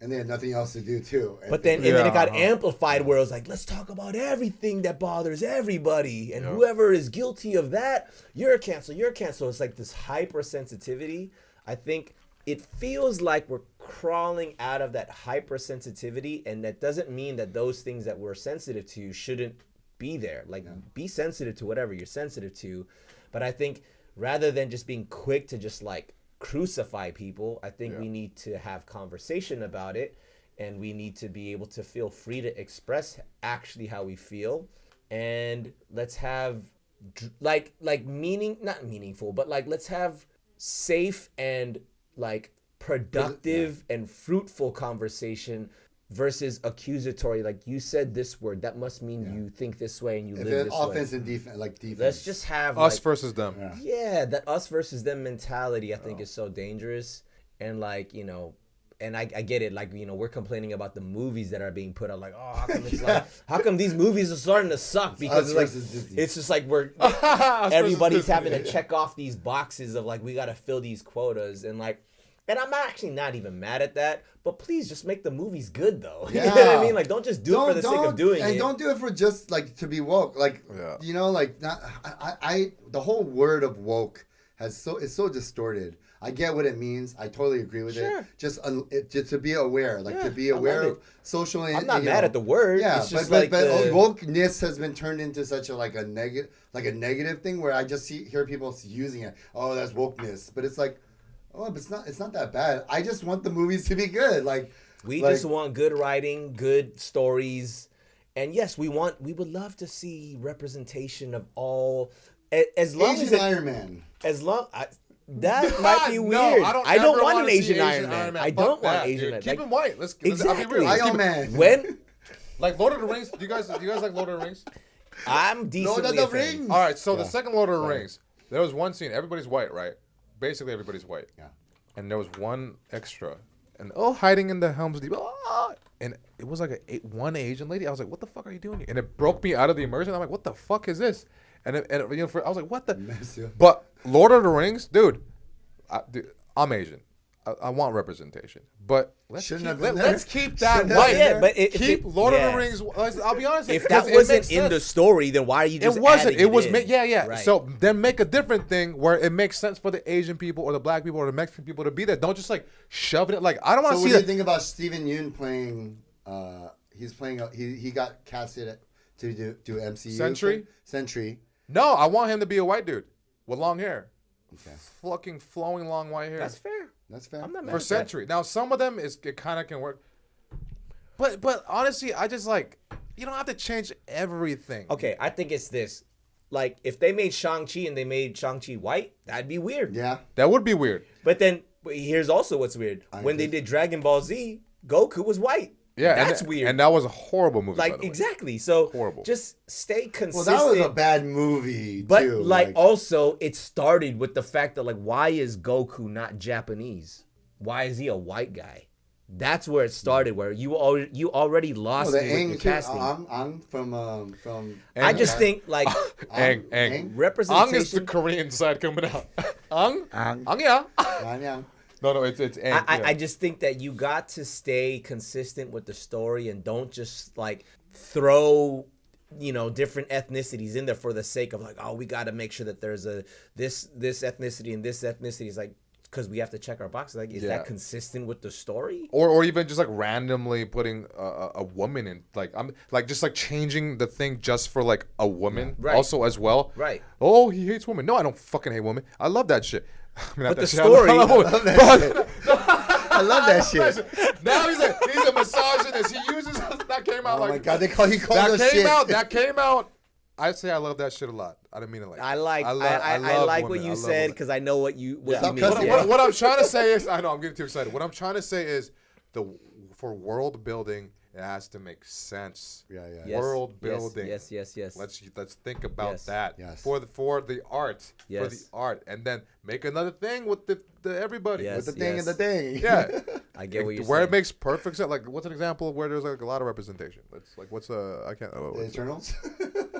And they had nothing else to do too. But then, and then it got amplified where it was like, let's talk about everything that bothers everybody, and whoever is guilty of that, you're cancel. It's like this hypersensitivity. I think it feels like we're crawling out of that hypersensitivity, and that doesn't mean that those things that we're sensitive to shouldn't be there. Like, be sensitive to whatever you're sensitive to. But I think rather than just being quick to just like crucify people, I think we need to have conversation about it, and we need to be able to feel free to express actually how we feel, and let's have like not meaningful, but like let's have safe and like productive and fruitful conversation versus accusatory. Like, you said this word, that must mean you think this way and you If live it's this offense way. and defense, like defense. Let's just have Us like, versus them. yeah, that us versus them mentality, I think, is so dangerous. And like, and I get it. Like, we're complaining about the movies that are being put out. Like, oh, how come it's like, how come these movies are starting to suck? Because Us versus Disney. it's just like everybody's having to check off these boxes of like, we got to fill these quotas. And like, and I'm actually not even mad at that, but please just make the movies good though. You know what I mean? Like, don't just do it for the sake of doing it. And don't do it for just like to be woke. Like, like not, the whole word of woke it's so distorted. I get what it means. I totally agree with it. Just to be aware, like to be aware of social. I'm not mad at the word. Yeah, it's just but wokeness has been turned into such a negative thing where I just hear people using it. Oh, that's wokeness, but it's like, oh, but it's not that bad. I just want the movies to be good. Like, we just want good writing, good stories, and yes, we would love to see representation of all. As long Asian as Iron Man. As long that might be weird. I don't want an Asian Iron Man. I don't want Asian Man. Keep him white. Exactly. I'll be real. Iron Man. When like Lord of the Rings. Do you guys like Lord of the Rings? I'm decently Lord of the a fan. Rings. All right. So the second Lord of the Rings, there was one scene. Everybody's white, right? Basically, everybody's white. Yeah. And there was one extra, and hiding in the Helm's Deep. And it was like one Asian lady. I was like, "What the fuck are you doing here?" And it broke me out of the immersion. I'm like, "What the fuck is this?" And I was like, "What the?" But Lord of the Rings, dude, I'm Asian. I want representation, but let's keep that white. Yeah, but keep Lord of the Rings. I'll be honest. If that wasn't in the story, then why are you just? It wasn't. Adding It was. in? Right. So then make a different thing where it makes sense for the Asian people or the Black people or the Mexican people to be there. Don't just like shove it. Like, I don't want to So see what do that. you think about Steven Yeun playing? He's playing. He got casted to do MCU. Sentry. No, I want him to be a white dude with long hair. Okay. Fucking flowing long white hair. That's fair. I'm not mad For at Sentry. Now some of them it kind of can work. But honestly, I just like, you don't have to change everything. Okay, I think it's this. Like, if they made Shang-Chi and they made Shang-Chi white, that'd be weird. Yeah. That would be weird. But then here's also what's weird. When they did Dragon Ball Z, Goku was white. Yeah, that's weird. And that was a horrible movie. Like, by the way. exactly. So Horrible. Just stay Well, consistent. that was a bad movie But too. like also, it started with the fact that like, why is Goku not Japanese? Why is he a white guy? That's where it started. Where you already lost me with your casting. I'm from. I just think like Ang. representation. Ang is the Korean side coming out. Ang? Ang, yeah. No, it's Ang. I just think that you got to stay consistent with the story and don't just like throw different ethnicities in there for the sake of like, oh, we got to make sure that there's this ethnicity and this ethnicity is like, because we have to check our boxes. Like, is that consistent with the story? Or even just like randomly putting a woman in, like, I'm like just like changing the thing just for like a woman also as well. Right. Oh, he hates women. No, I don't fucking hate women. I love that shit. I mean, but the story. I love that shit. Now he's a misogynist. He uses that came out like. Oh my god, he calls us shit. That came out. I say I love that shit a lot. I didn't mean it like. I like what you said because I know what you mean. What I'm trying to say is, I know I'm getting too excited. What I'm trying to say is, for world building, it has to make sense. Yeah. World building. Yes. Let's think about that. Yes. For the art. Yes. For the art, and then make another thing with the everybody. Yes. With the thing and the thing. Yeah. I get what you're where saying. it makes perfect sense. Like, what's an example of where there's like a lot of representation? Let's like, I can't. The Eternals.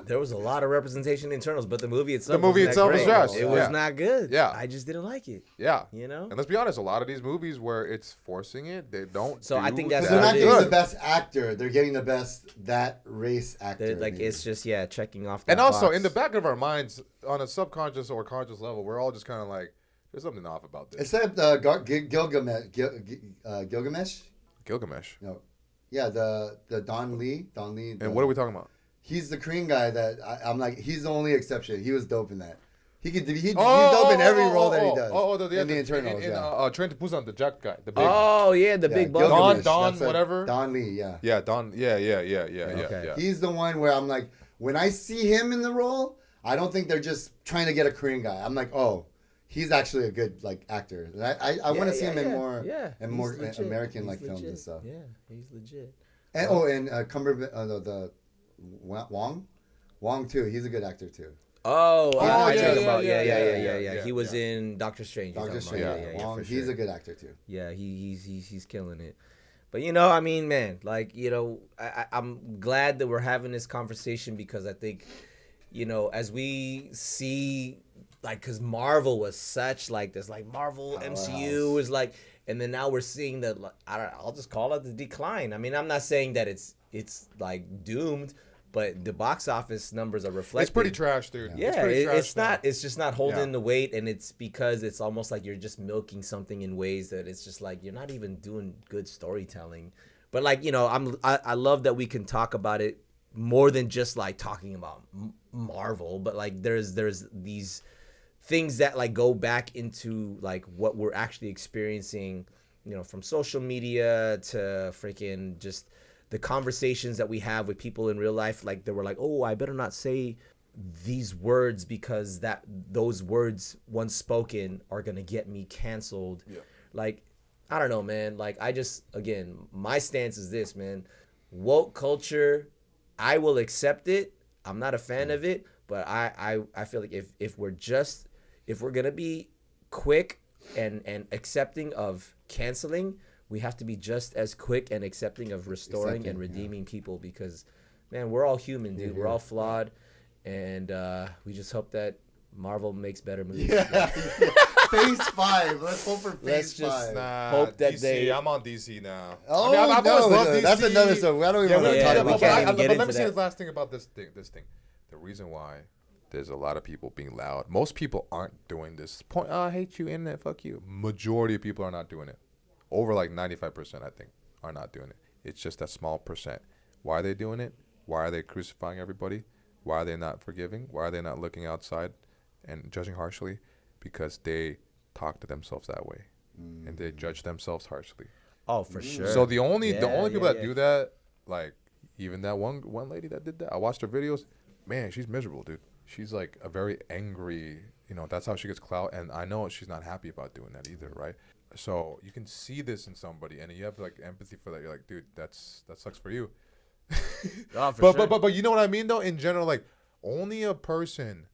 There was a lot of representation in Eternals, but the movie itself. was trash. It was not good. Yeah. I just didn't like it. Yeah. And let's be honest, a lot of these movies where it's forcing it, they don't. So I think that's They're not what it getting is. the best actor. They're getting the best that race actor. Like maybe. it's just checking off. That And also box. in the back of our minds, on a subconscious or conscious level, we're all just kind of like, there's something off about this. Except Gilgamesh. Gilgamesh? Gilgamesh. No. Yeah, the Don Lee. And what are we talking about? He's the Korean guy that I'm like. He's the only exception. He was dope in that. He's dope in every role that he does. In the Eternals. Train to Busan, the Jack guy, the big. Oh yeah, the big buff. Gilgamesh, Don, that's whatever. Don Lee, yeah. Yeah, Don. Yeah. Okay. Yeah. He's the one where I'm like, when I see him in the role, I don't think they're just trying to get a Korean guy. I'm like, oh, he's actually a good like actor. And I want to see him in more and more He's legit. American like He's films and legit. stuff. Yeah, he's legit. And the Wong too. He's a good actor too. Oh, yeah. He was in Doctor Strange. Doctor Strange. Wong, for he's sure. a good actor too. Yeah, he's killing it. But I mean, man, like I'm glad that we're having this conversation because I think, as we see, like, because Marvel was such like this, like Marvel MCU is like, and then now we're seeing that. Like, I'll just call it the decline. I mean, I'm not saying that it's like doomed. But the box office numbers are reflecting. It's pretty trash, dude. Yeah, it's not. It's just not holding the weight, and it's because it's almost like you're just milking something in ways that it's just like you're not even doing good storytelling. But like I love that we can talk about it more than just like talking about Marvel. But like there's these things that like go back into like what we're actually experiencing, from social media to freaking just the conversations that we have with people in real life. Like they were like, oh, I better not say these words because those words once spoken are gonna get me canceled. Yeah. Like, I don't know, man. Like again, my stance is this, man. Woke culture, I will accept it. I'm not a fan of it, but I feel like if we're gonna be quick and accepting of canceling, we have to be just as quick and accepting of restoring and redeeming people because, man, we're all human, dude. We're all flawed, and we just hope that Marvel makes better movies. Yeah. Phase 5. Let's hope for Phase 5. Hope that DC, I'm on DC now. Oh, I've always loved DC. That's another stuff. I don't even want to talk about that. But let me say the last thing about this thing. The reason why there's a lot of people being loud. Most people aren't doing this. I hate you, internet. Fuck you. Majority of people are not doing it. Over like 95%, I think, are not doing it. It's just that small percent. Why are they doing it? Why are they crucifying everybody? Why are they not forgiving? Why are they not looking outside and judging harshly? Because they talk to themselves that way, and they judge themselves harshly. Oh, for sure. So the only people that do that, like even that one lady that did that, I watched her videos. Man, she's miserable, dude. She's like a very angry. That's how she gets clout, and I know she's not happy about doing that either, right? So you can see this in somebody, and you have like empathy for that. You're like, dude, that sucks for you. Oh, for sure. But you know what I mean though. In general, like only a person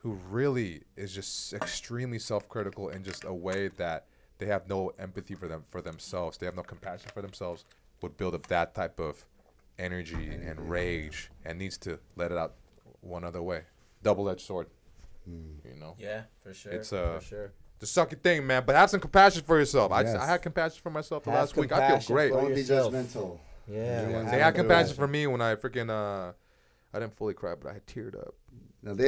who really is just extremely self-critical in just a way that they have no empathy for themselves. They have no compassion for themselves. Would build up that type of energy and rage, and needs to let it out one other way. Double-edged sword. Yeah, for sure. It's for sure. the sucky thing, man. But have some compassion for yourself. Yes. I had compassion for myself the Have last week. I feel great. Don't be yourself. judgmental. Yeah. They had compassion for me when I freaking I didn't fully cry, but I had teared up. No, And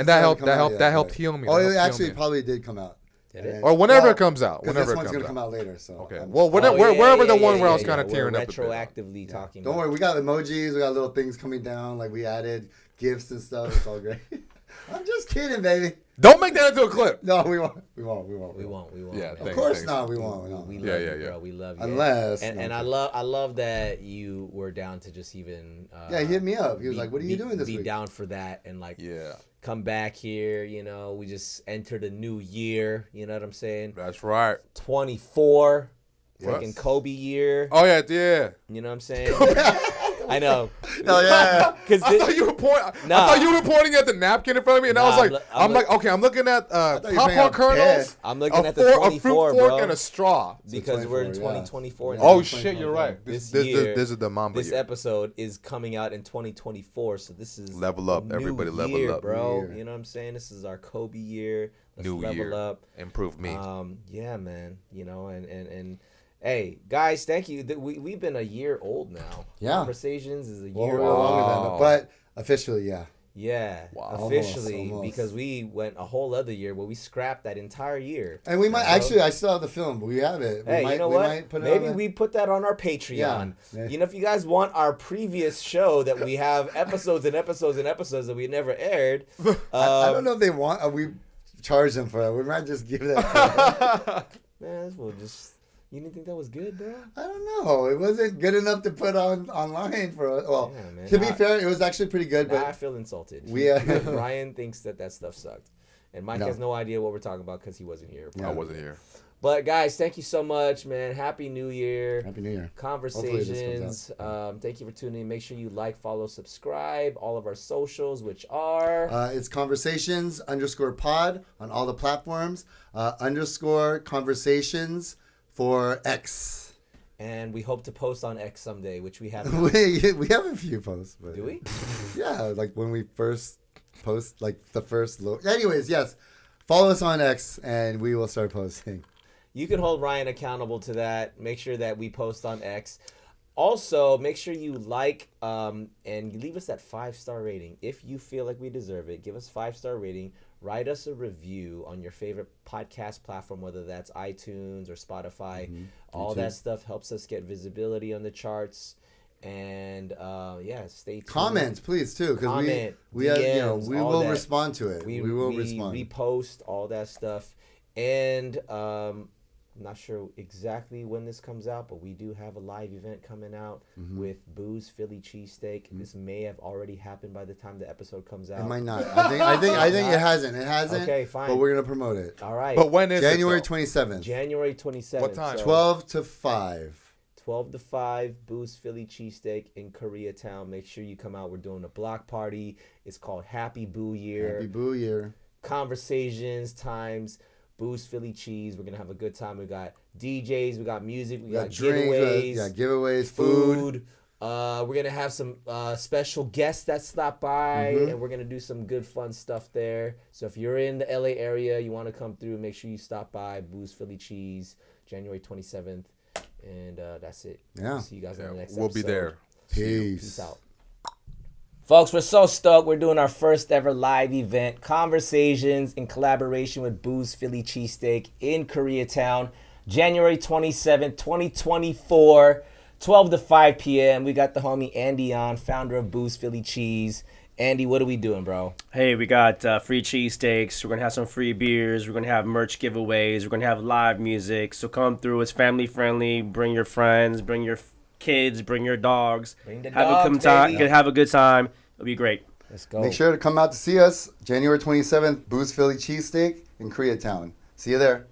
that helped heal me. Oh, That it helped actually heal me. probably did come out. Did it? Or whenever it comes out. Because Whenever this it one's comes going to out. come out later. So Okay. I'm- Well, wherever the one where I was kind of tearing up a bit. retroactively talking. Don't about worry, we got emojis, we got little things coming down, like we added gifts and stuff. It's all great. I'm just kidding, baby. Don't make that into a clip. No, we won't. We won't. Yeah, Of thanks, course thanks. not. We won't. No. We Yeah, love yeah, you, yeah. bro. We love you. Unless. And I love that you were down to just even. Yeah, he hit me up. He was like, "What are you doing this Be week?" down for that and like. Yeah. Come back here. We just entered a new year. You know what I'm saying? That's right. 24. Yes. Freaking Kobe year. Oh yeah. You know what I'm saying? I know. No, yeah. I thought you were pointing at the napkin in front of me, and I was like, I'm looking at you were playing popcorn a kernels. I'm looking at a the fruit 24, fork, bro. and a straw. Because we're in 24, yeah. 2024 now. Oh shit, you're right. This year, is the Mamba This year. episode is coming out in 2024, so this is Level up, a new everybody, level year, up. bro. New year. You know what I'm saying? This is our Kobe year. Let's New level year. up. Improve me. Yeah, man. And hey, guys, thank you. We've been a year old now. Yeah. Conversations is a Well, year we're old. longer than that, but officially, yeah. Yeah, Wow. officially, Almost. because we went a whole other year where we scrapped that entire year. And we might So- actually. I still have the film. We have it. Hey, you know we what? Might put it Maybe on we put that on our Patreon. Yeah. If you guys want our previous show that we have episodes and episodes and episodes that we never aired. I don't know if they want. We charge them for it. We might just give that. Man, we'll just You didn't think that was good, bro? I don't know. It wasn't good enough to put online for. Well, Yeah, man. to be fair, it was actually pretty good. Now But I feel insulted. we, Ryan thinks that stuff sucked, and Mike No. has no idea what we're talking about because he wasn't here. I wasn't here. But guys, thank you so much, man. Happy New Year. Happy New Year. Conversations. Thank you for tuning in. Make sure you like, follow, subscribe. All of our socials, which are It's Conversations_pod on all the platforms. _ Conversations for X. and we hope to post on X someday, which we have. we have a few posts. But Do we? Yeah, like when we first post, like the first little. Anyways, yes. Follow us on X, and we will start posting. You can hold Ryan accountable to that. Make sure that we post on X. Also, make sure you like and leave us that 5-star rating. If you feel like we deserve it, give us 5-star rating. Write us a review on your favorite podcast platform, whether that's iTunes or Spotify. All that stuff helps us get visibility on the charts. And stay tuned. Comments, please, too, because we have, DMs, we all will that. respond to it. We will respond. Repost all that stuff. And I'm not sure exactly when this comes out, but we do have a live event coming out with Boo's Philly Cheesesteak. This may have already happened by the time the episode comes out. It might not. I think it hasn't. It hasn't. Okay, fine. But we're gonna promote it. All right. But when is January it? 27th. January 27th. What time? 12 to 5. 12 to 5, Boo's Philly Cheesesteak in Koreatown. Make sure you come out. We're doing a block party. It's called Happy Boo Year. Happy Boo Year. Conversations times Boo's Philly Cheese. We're going to have a good time. We got DJs. We got music. We got drinks, giveaways. giveaways, food. We're going to have some special guests that stop by, and we're going to do some good, fun stuff there. So if you're in the LA area, you want to come through, make sure you stop by Boo's Philly Cheese, January 27th. And that's it. Yeah. See you guys on the next We'll episode. be there. Peace. Peace out. Folks, we're so stoked. We're doing our first ever live event, Conversations, in collaboration with Boo's Philly Cheesesteak in Koreatown, January 27th, 2024, 12 to 5 p.m. We got the homie Andy on, founder of Boo's Philly Cheese. Andy, what are we doing, bro? Hey, we got free cheesesteaks. We're going to have some free beers. We're going to have merch giveaways. We're going to have live music. So come through. It's family friendly. Bring your friends. Bring your kids. Bring your dogs. Bring the have dogs, baby. Have a good time. It'll be great. Let's go. Make sure to come out to see us January 27th, Boo's Philly Cheesesteak in Koreatown. See you there.